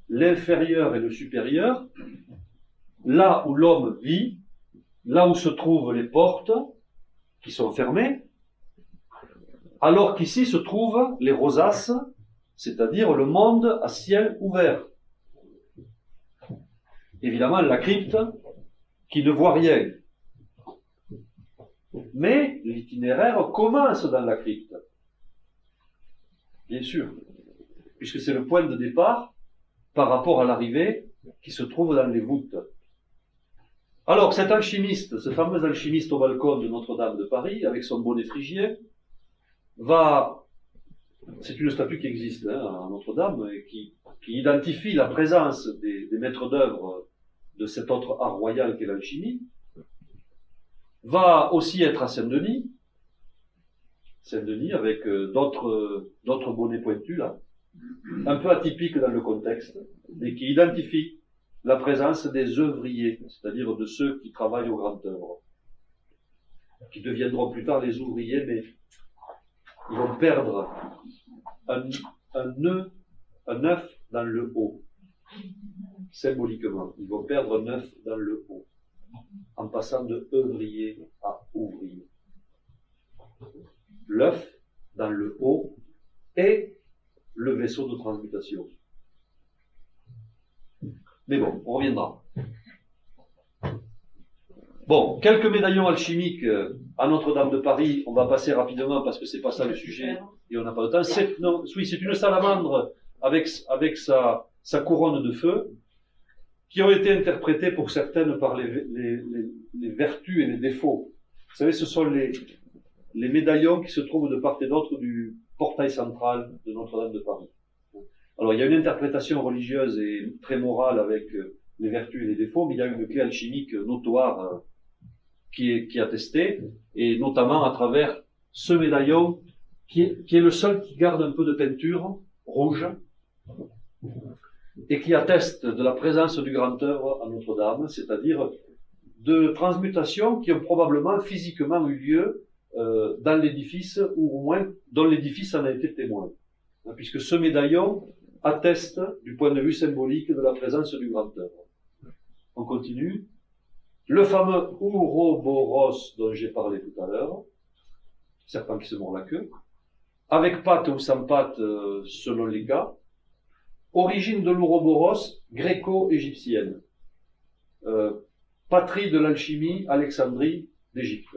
[SPEAKER 2] l'inférieur et le supérieur, là où l'homme vit, là où se trouvent les portes qui sont fermées, alors qu'ici se trouvent les rosaces, c'est-à-dire le monde à ciel ouvert. Évidemment, la crypte qui ne voit rien. Mais l'itinéraire commence dans la crypte. Bien sûr, puisque c'est le point de départ par rapport à l'arrivée qui se trouve dans les voûtes. Alors, cet alchimiste, ce fameux alchimiste au balcon de Notre-Dame de Paris, avec son bonnet phrygier, c'est une statue qui existe à Notre-Dame, et qui identifie la présence des maîtres d'œuvre de cet autre art royal qu'est l'alchimie, va aussi être à Saint-Denis, avec d'autres bonnets pointus là, un peu atypiques dans le contexte, et qui identifient la présence des œuvriers, c'est-à-dire de ceux qui travaillent au grand œuvre, qui deviendront plus tard les ouvriers, mais ils vont perdre un œuf dans le haut, symboliquement. Ils vont perdre un œuf dans le haut, en passant de œuvrier à ouvrier. L'œuf dans le haut est le vaisseau de transmutation. Mais bon, on reviendra. Bon, quelques médaillons alchimiques à Notre-Dame de Paris. On va passer rapidement parce que c'est pas ça le sujet et on n'a pas de temps. C'est une salamandre avec sa couronne de feu qui ont été interprétées pour certaines par les vertus et les défauts. Vous savez, ce sont les médaillons qui se trouvent de part et d'autre du portail central de Notre-Dame de Paris. Alors, il y a une interprétation religieuse et très morale avec les vertus et les défauts, mais il y a une clé alchimique notoire qui est attestée, et notamment à travers ce médaillon qui est le seul qui garde un peu de peinture rouge et qui atteste de la présence du grand œuvre à Notre-Dame, c'est-à-dire de transmutations qui ont probablement physiquement eu lieu dans l'édifice, ou au moins dont l'édifice en a été témoin. Puisque ce médaillon atteste du point de vue symbolique de la présence du grand œuvre. On continue. Le fameux Ouroboros dont j'ai parlé tout à l'heure, serpent qui se mord la queue, avec pattes ou sans pattes selon les cas. Origine de l'Ouroboros, gréco-égyptienne. Patrie de l'alchimie, Alexandrie d'Égypte.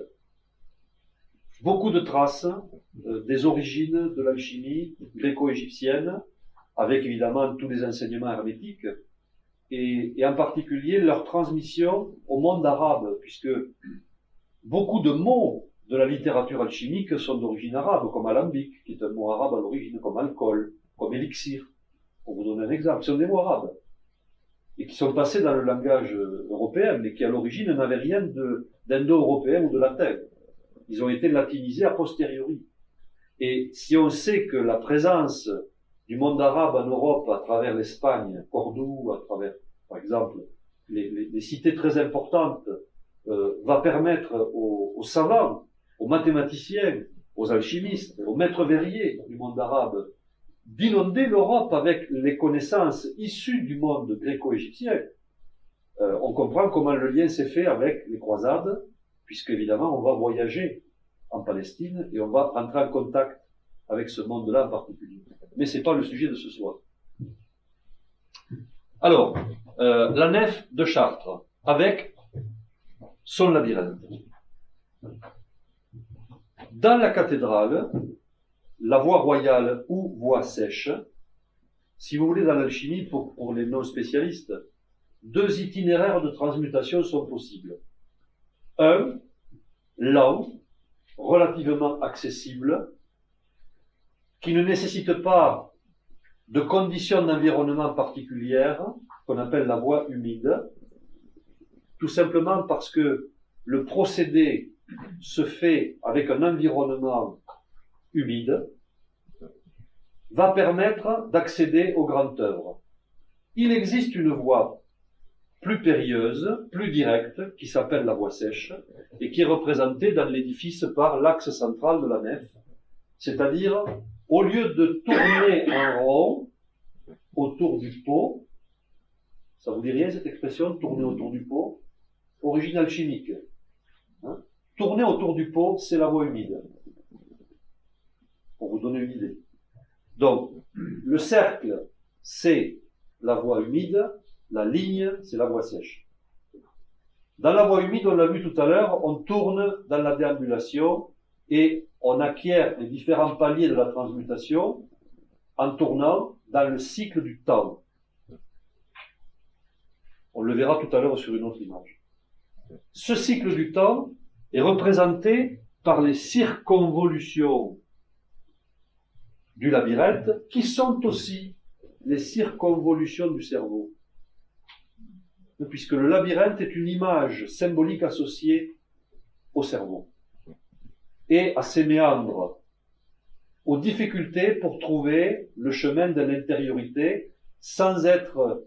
[SPEAKER 2] Beaucoup de traces des origines de l'alchimie gréco-égyptienne, avec évidemment tous les enseignements hermétiques, et en particulier leur transmission au monde arabe, puisque beaucoup de mots de la littérature alchimique sont d'origine arabe, comme alambic, qui est un mot arabe à l'origine, comme alcool, comme élixir, pour vous donner un exemple, ce sont des mots arabes, et qui sont passés dans le langage européen, mais qui à l'origine n'avaient rien d'indo-européen ou de latin. Ils ont été latinisés a posteriori. Et si on sait que la présence du monde arabe en Europe, à travers l'Espagne, Cordoue, à travers, par exemple, les cités très importantes, va permettre aux savants, aux mathématiciens, aux alchimistes, aux maîtres verriers du monde arabe, d'inonder l'Europe avec les connaissances issues du monde gréco-égyptien, on comprend comment le lien s'est fait avec les croisades, puisque évidemment on va voyager en Palestine et on va entrer en contact avec ce monde-là en particulier. Mais c'est pas le sujet de ce soir. Alors, la nef de Chartres, avec son labyrinthe. Dans la cathédrale, la voie royale ou voie sèche, si vous voulez, dans l'alchimie, pour les non-spécialistes, 2 itinéraires de transmutation sont possibles. Un, lent, relativement accessible, qui ne nécessite pas de conditions d'environnement particulières, qu'on appelle la voie humide, tout simplement parce que le procédé se fait avec un environnement humide, va permettre d'accéder aux grandes œuvres. Il existe une voie plus périlleuse, plus directe, qui s'appelle la voie sèche, et qui est représentée dans l'édifice par l'axe central de la nef, c'est-à-dire, au lieu de tourner en rond autour du pot, ça vous dit rien cette expression, tourner autour du pot? Origine alchimique. Hein? Tourner autour du pot, c'est la voie humide. Pour vous donner une idée. Donc, le cercle, c'est la voie humide, la ligne, c'est la voie sèche. Dans la voie humide, on l'a vu tout à l'heure, on tourne dans la déambulation et on acquiert les différents paliers de la transmutation en tournant dans le cycle du temps. On le verra tout à l'heure sur une autre image. Ce cycle du temps est représenté par les circonvolutions du labyrinthe, qui sont aussi les circonvolutions du cerveau. Puisque le labyrinthe est une image symbolique associée au cerveau et à ses méandres, aux difficultés pour trouver le chemin de l'intériorité sans être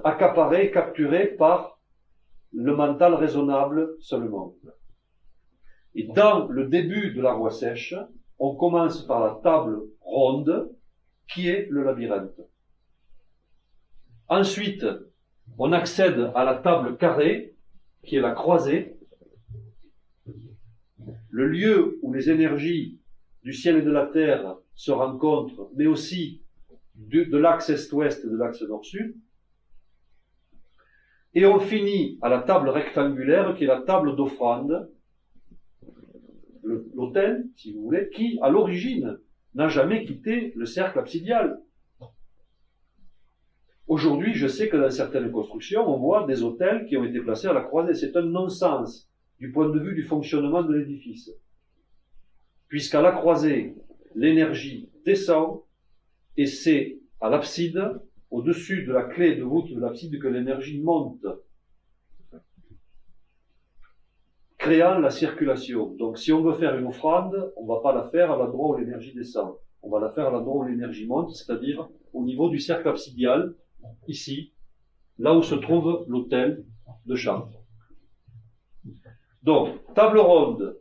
[SPEAKER 2] accaparé, capturé par le mental raisonnable seulement. Et dans le début de la voie sèche, on commence par la table ronde, qui est le labyrinthe. Ensuite, on accède à la table carrée, qui est la croisée, le lieu où les énergies du ciel et de la terre se rencontrent, mais aussi de l'axe est-ouest et de l'axe nord-sud. Et on finit à la table rectangulaire, qui est la table d'offrande, l'autel, si vous voulez, qui, à l'origine, n'a jamais quitté le cercle absidial. Aujourd'hui, je sais que dans certaines constructions, on voit des autels qui ont été placés à la croisée. C'est un non-sens du point de vue du fonctionnement de l'édifice. Puisqu'à la croisée, l'énergie descend et c'est à l'abside, au-dessus de la clé de voûte de l'abside, que l'énergie monte, créant la circulation. Donc si on veut faire une offrande, on ne va pas la faire à l'endroit où l'énergie descend. On va la faire à l'endroit où l'énergie monte, c'est-à-dire au niveau du cercle absidial, ici, là où se trouve l'autel de Chartres. Donc, table ronde,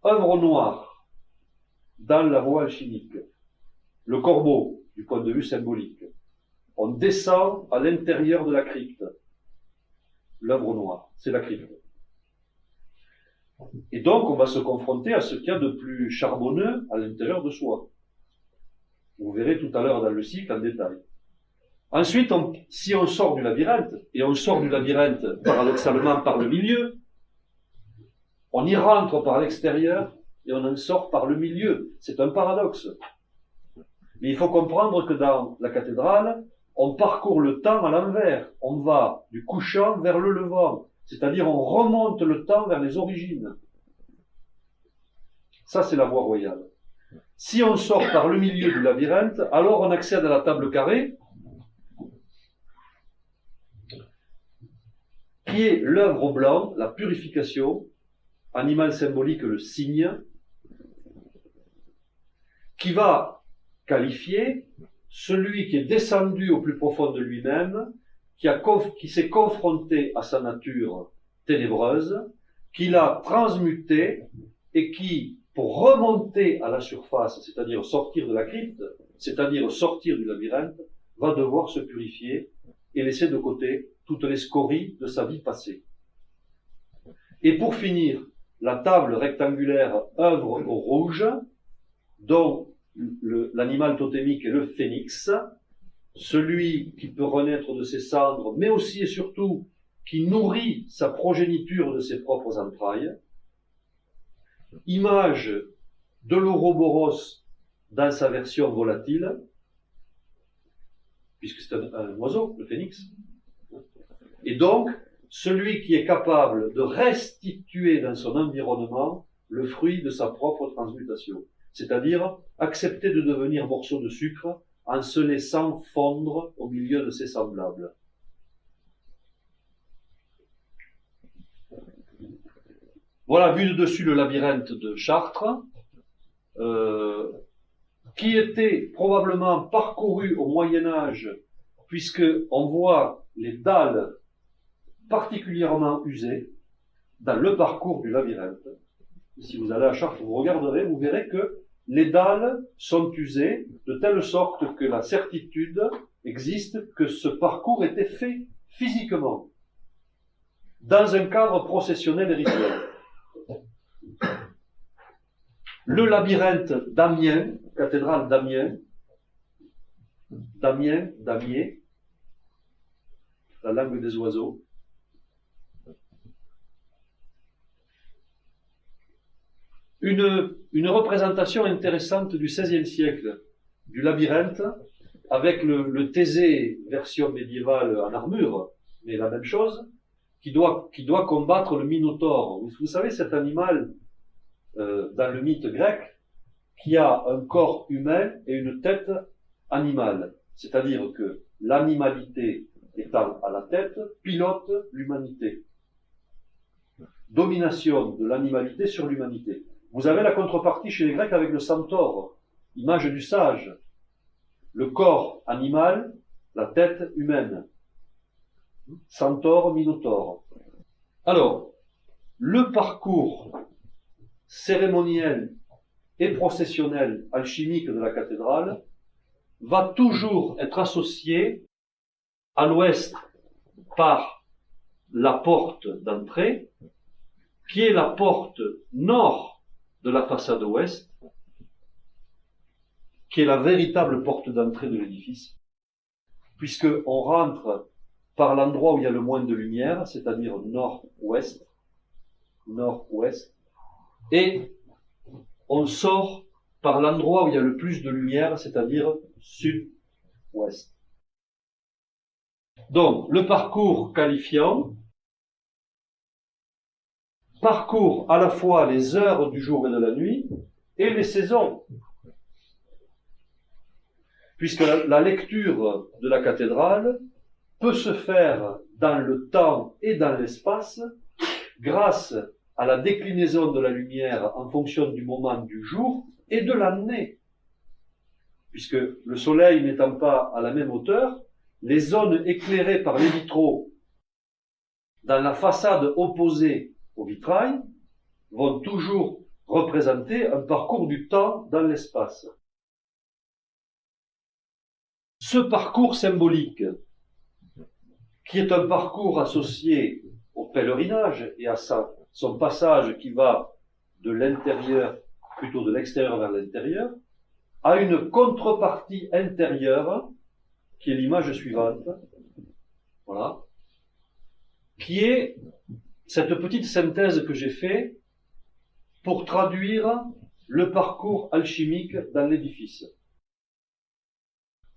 [SPEAKER 2] œuvre noire, dans la voie alchimique, le corbeau, du point de vue symbolique. On descend à l'intérieur de la crypte. L'œuvre noire, c'est la crypte. Et donc, on va se confronter à ce qu'il y a de plus charbonneux à l'intérieur de soi. Vous verrez tout à l'heure dans le cycle en détail. Ensuite, si on sort du labyrinthe, et on sort du labyrinthe paradoxalement par le milieu, on y rentre par l'extérieur et on en sort par le milieu. C'est un paradoxe. Mais il faut comprendre que dans la cathédrale, on parcourt le temps à l'envers. On va du couchant vers le levant. C'est-à-dire on remonte le temps vers les origines. Ça, c'est la voie royale. Si on sort par le milieu du labyrinthe, alors on accède à la table carrée, qui est l'œuvre au blanc, la purification, animal symbolique, le cygne, qui va qualifier celui qui est descendu au plus profond de lui-même, qui s'est confronté à sa nature ténébreuse, qui l'a transmuté et qui, pour remonter à la surface, c'est-à-dire sortir de la crypte, c'est-à-dire sortir du labyrinthe, va devoir se purifier et laisser de côté toutes les scories de sa vie passée. Et pour finir, la table rectangulaire œuvre au rouge, dont l'animal totémique est le phénix, celui qui peut renaître de ses cendres, mais aussi et surtout qui nourrit sa progéniture de ses propres entrailles. Image de l'Ouroboros dans sa version volatile, puisque c'est un oiseau, le phénix. Et donc, celui qui est capable de restituer dans son environnement le fruit de sa propre transmutation, c'est-à-dire accepter de devenir morceau de sucre en se laissant fondre au milieu de ses semblables. Voilà, vu de dessus le labyrinthe de Chartres, qui était probablement parcouru au Moyen-Âge, puisque on voit les dalles particulièrement usées dans le parcours du labyrinthe. Si vous allez à Chartres, vous regarderez, vous verrez que les dalles sont usées de telle sorte que la certitude existe que ce parcours était fait physiquement, dans un cadre processionnel et rituel. Le labyrinthe d'Amiens, cathédrale d'Amiens, Damier, la langue des oiseaux. Une représentation intéressante du XVIe siècle du labyrinthe, avec le Thésée version médiévale en armure, mais la même chose, qui doit combattre le Minotaure. Vous savez, cet animal, dans le mythe grec, qui a un corps humain et une tête animale. C'est-à-dire que l'animalité étant à la tête, pilote l'humanité. Domination de l'animalité sur l'humanité. Vous avez la contrepartie chez les Grecs avec le centaure, image du sage. Le corps animal, la tête humaine. Centaure, minotaure. Alors, le parcours cérémoniel et processionnel alchimique de la cathédrale va toujours être associé à l'ouest par la porte d'entrée, qui est la porte nord de la façade ouest, qui est la véritable porte d'entrée de l'édifice, puisque on rentre par l'endroit où il y a le moins de lumière, c'est-à-dire nord-ouest, et on sort par l'endroit où il y a le plus de lumière, c'est-à-dire sud-ouest. Donc, le parcours qualifiant parcourt à la fois les heures du jour et de la nuit et les saisons. Puisque la lecture de la cathédrale peut se faire dans le temps et dans l'espace grâce à la déclinaison de la lumière en fonction du moment du jour et de l'année. Puisque le soleil n'étant pas à la même hauteur, les zones éclairées par les vitraux dans la façade opposée au vitrail vont toujours représenter un parcours du temps dans l'espace. Ce parcours symbolique, qui est un parcours associé au pèlerinage et à son passage qui va de l'intérieur, plutôt de l'extérieur vers l'intérieur, a une contrepartie intérieure, qui est l'image suivante, voilà, qui est cette petite synthèse que j'ai faite pour traduire le parcours alchimique dans l'édifice.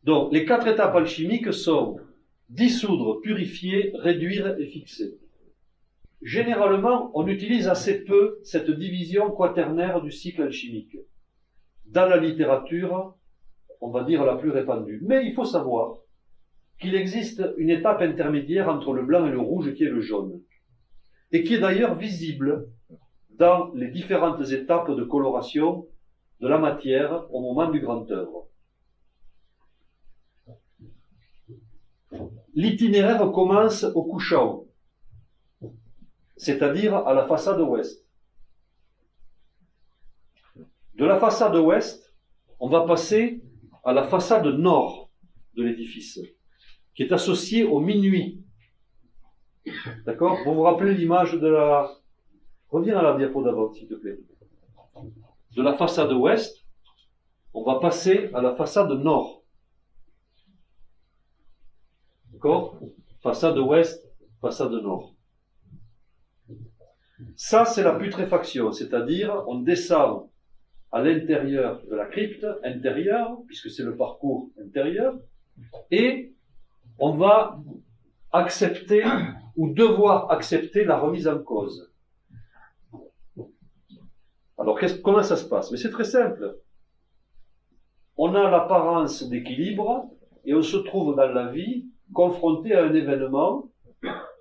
[SPEAKER 2] Donc, les 4 étapes alchimiques sont dissoudre, purifier, réduire et fixer. Généralement, on utilise assez peu cette division quaternaire du cycle alchimique. Dans la littérature, on va dire la plus répandue. Mais il faut savoir qu'il existe une étape intermédiaire entre le blanc et le rouge qui est le jaune. Et qui est d'ailleurs visible dans les différentes étapes de coloration de la matière au moment du grand œuvre. L'itinéraire commence au couchant, c'est-à-dire à la façade ouest. De la façade ouest, on va passer à la façade nord de l'édifice, qui est associée au minuit. D'accord? Vous vous rappelez l'image de la... Reviens à la diapo d'avant, s'il te plaît. De la façade ouest, on va passer à la façade nord. D'accord? Façade ouest, façade nord. Ça, c'est la putréfaction, c'est-à-dire on descend à l'intérieur de la crypte intérieure, puisque c'est le parcours intérieur, et on va accepter ou devoir accepter la remise en cause. Alors, comment ça se passe? Mais c'est très simple. On a l'apparence d'équilibre et on se trouve dans la vie confronté à un événement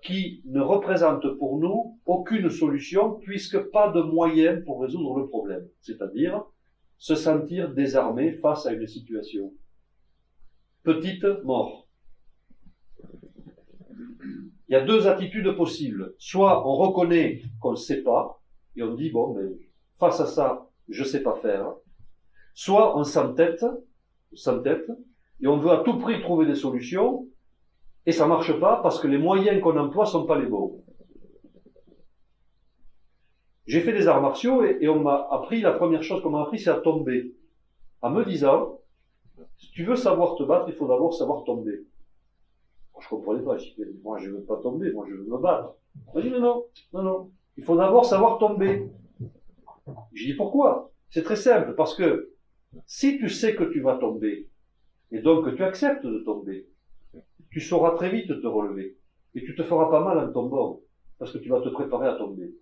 [SPEAKER 2] qui ne représente pour nous aucune solution puisque pas de moyen pour résoudre le problème. C'est-à-dire se sentir désarmé face à une situation. Petite mort. Il y a deux attitudes possibles. Soit on reconnaît qu'on ne sait pas et on dit bon, mais face à ça, je ne sais pas faire. Soit on s'entête et on veut à tout prix trouver des solutions et ça marche pas parce que les moyens qu'on emploie sont pas les bons. J'ai fait des arts martiaux et on m'a appris, la première chose qu'on m'a appris, c'est à tomber. En me disant, si tu veux savoir te battre, il faut d'abord savoir tomber. Moi, je comprenais pas. Je dis, moi, je veux pas tomber, moi, je veux me battre. On m'a dit, non. Il faut d'abord savoir tomber. J'ai dit, pourquoi? C'est très simple, parce que si tu sais que tu vas tomber, et donc que tu acceptes de tomber, tu sauras très vite te relever. Et tu te feras pas mal en tombant, parce que tu vas te préparer à tomber.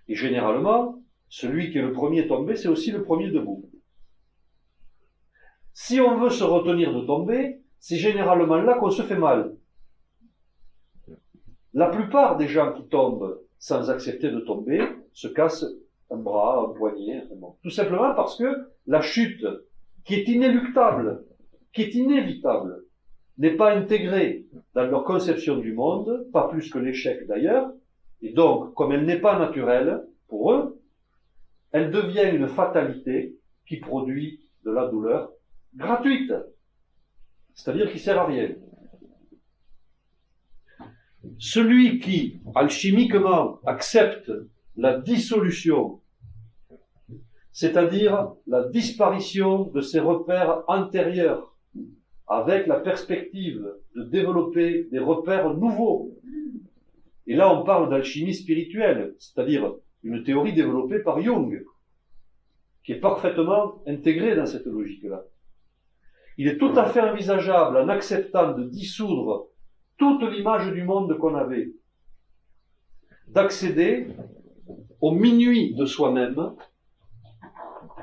[SPEAKER 2] Et généralement, celui qui est le premier tombé, c'est aussi le premier debout. Si on veut se retenir de tomber, c'est généralement là qu'on se fait mal. La plupart des gens qui tombent sans accepter de tomber se cassent un bras, un poignet, tout simplement parce que la chute, qui est inéluctable, qui est inévitable, n'est pas intégrée dans leur conception du monde, pas plus que l'échec d'ailleurs, et donc, comme elle n'est pas naturelle pour eux, elle devient une fatalité qui produit de la douleur gratuite, c'est-à-dire qui sert à rien. Celui qui, alchimiquement, accepte la dissolution, c'est-à-dire la disparition de ses repères antérieurs, avec la perspective de développer des repères nouveaux. Et là, on parle d'alchimie spirituelle, c'est-à-dire une théorie développée par Jung, qui est parfaitement intégrée dans cette logique-là. Il est tout à fait envisageable, en acceptant de dissoudre toute l'image du monde qu'on avait, d'accéder au minuit de soi-même,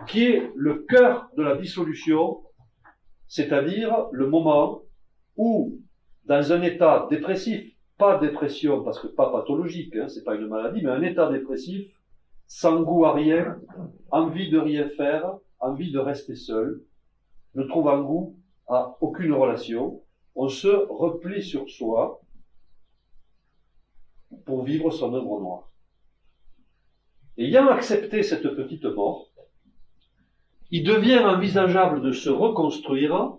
[SPEAKER 2] qui est le cœur de la dissolution, c'est-à-dire le moment où, dans un état dépressif, pas dépression, parce que pas pathologique, c'est pas une maladie, mais un état dépressif, sans goût à rien, envie de rien faire, envie de rester seul, ne trouvant goût à aucune relation, on se replie sur soi pour vivre son œuvre noire. Ayant accepté cette petite mort, il devient envisageable de se reconstruire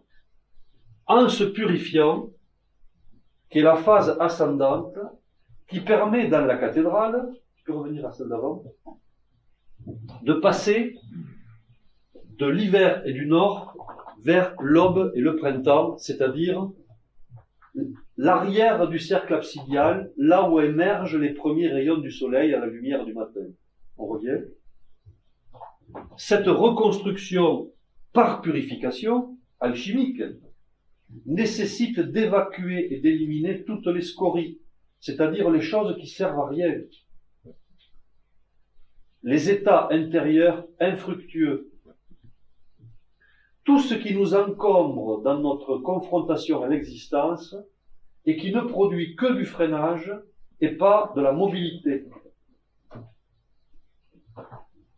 [SPEAKER 2] en se purifiant, qui est la phase ascendante, qui permet dans la cathédrale, tu peux revenir à celle d'avant, de passer de l'hiver et du nord vers l'aube et le printemps, c'est-à-dire l'arrière du cercle absidial, là où émergent les premiers rayons du soleil à la lumière du matin. On revient. Cette reconstruction par purification alchimique nécessite d'évacuer et d'éliminer toutes les scories, c'est-à-dire les choses qui servent à rien, les états intérieurs infructueux, tout ce qui nous encombre dans notre confrontation à l'existence et qui ne produit que du freinage et pas de la mobilité.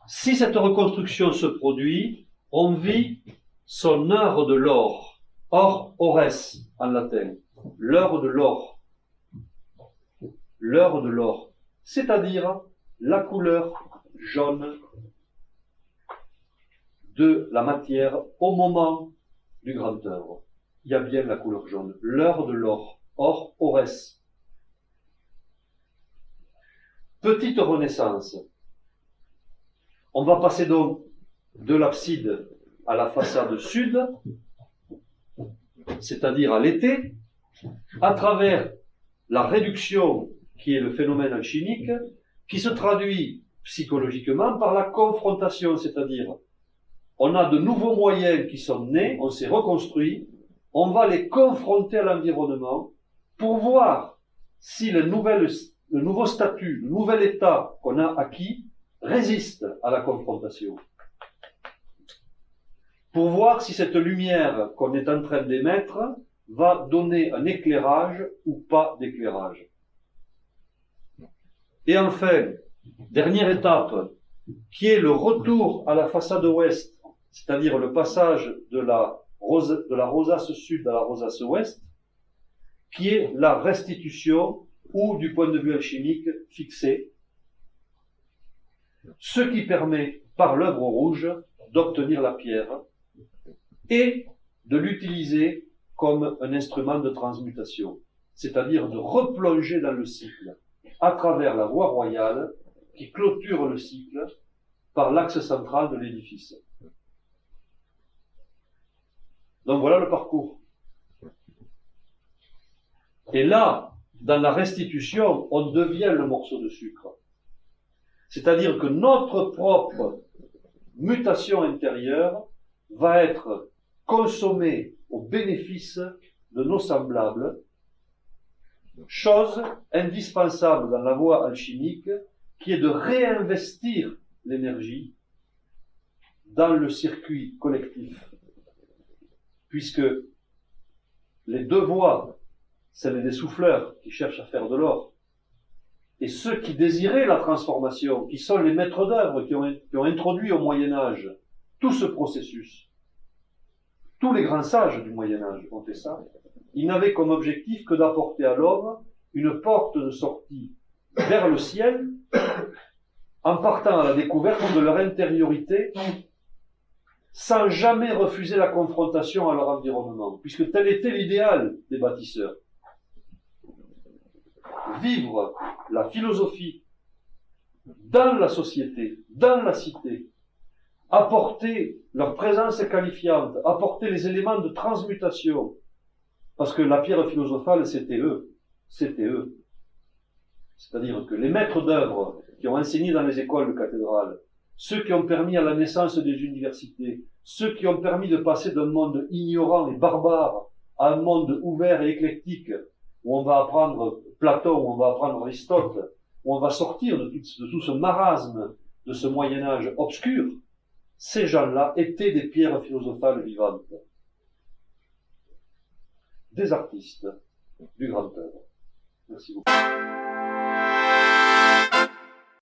[SPEAKER 2] Si cette reconstruction se produit, on vit son heure de l'or, ores en latin, l'heure de l'or, c'est-à-dire la couleur jaune de la matière au moment du grand œuvre. Il y a bien la couleur jaune, l'heure de l'or, ores. Petite renaissance. On va passer donc de l'abside à la façade sud, c'est-à-dire à l'été, à travers la réduction qui est le phénomène alchimique, qui se traduit psychologiquement par la confrontation, c'est-à-dire on a de nouveaux moyens qui sont nés, on s'est reconstruit, on va les confronter à l'environnement pour voir si le nouveau statut, le nouvel état qu'on a acquis résiste à la confrontation. Pour voir si cette lumière qu'on est en train d'émettre va donner un éclairage ou pas d'éclairage. Et enfin, dernière étape, qui est le retour à la façade ouest, c'est-à-dire le passage de la rosace sud à la rosace ouest, qui est la restitution ou, du point de vue alchimique, fixée, ce qui permet, par l'œuvre rouge, d'obtenir la pierre et de l'utiliser comme un instrument de transmutation, c'est-à-dire de replonger dans le cycle, à travers la voie royale qui clôture le cycle par l'axe central de l'édifice. Donc voilà le parcours. Et là, dans la restitution, on devient le morceau de sucre. C'est-à-dire que notre propre mutation intérieure va être consommée au bénéfice de nos semblables, chose indispensable dans la voie alchimique, qui est de réinvestir l'énergie dans le circuit collectif. Puisque les deux voies, celle des souffleurs qui cherchent à faire de l'or, et ceux qui désiraient la transformation, qui sont les maîtres d'œuvre, qui ont introduit au Moyen-Âge tout ce processus, tous les grands sages du Moyen-Âge ont fait ça, ils n'avaient comme objectif que d'apporter à l'homme une porte de sortie vers le ciel, en partant à la découverte de leur intériorité, sans jamais refuser la confrontation à leur environnement, puisque tel était l'idéal des bâtisseurs. Vivre la philosophie dans la société, dans la cité, apporter leur présence qualifiante, apporter les éléments de transmutation, parce que la pierre philosophale, c'était eux. C'est-à-dire que les maîtres d'œuvre qui ont enseigné dans les écoles de cathédrales, ceux qui ont permis à la naissance des universités, ceux qui ont permis de passer d'un monde ignorant et barbare à un monde ouvert et éclectique, où on va apprendre Platon, où on va apprendre Aristote, où on va sortir de tout ce marasme de ce Moyen-Âge obscur, ces gens-là étaient des pierres philosophales vivantes, des artistes du grand œuvre. Merci beaucoup.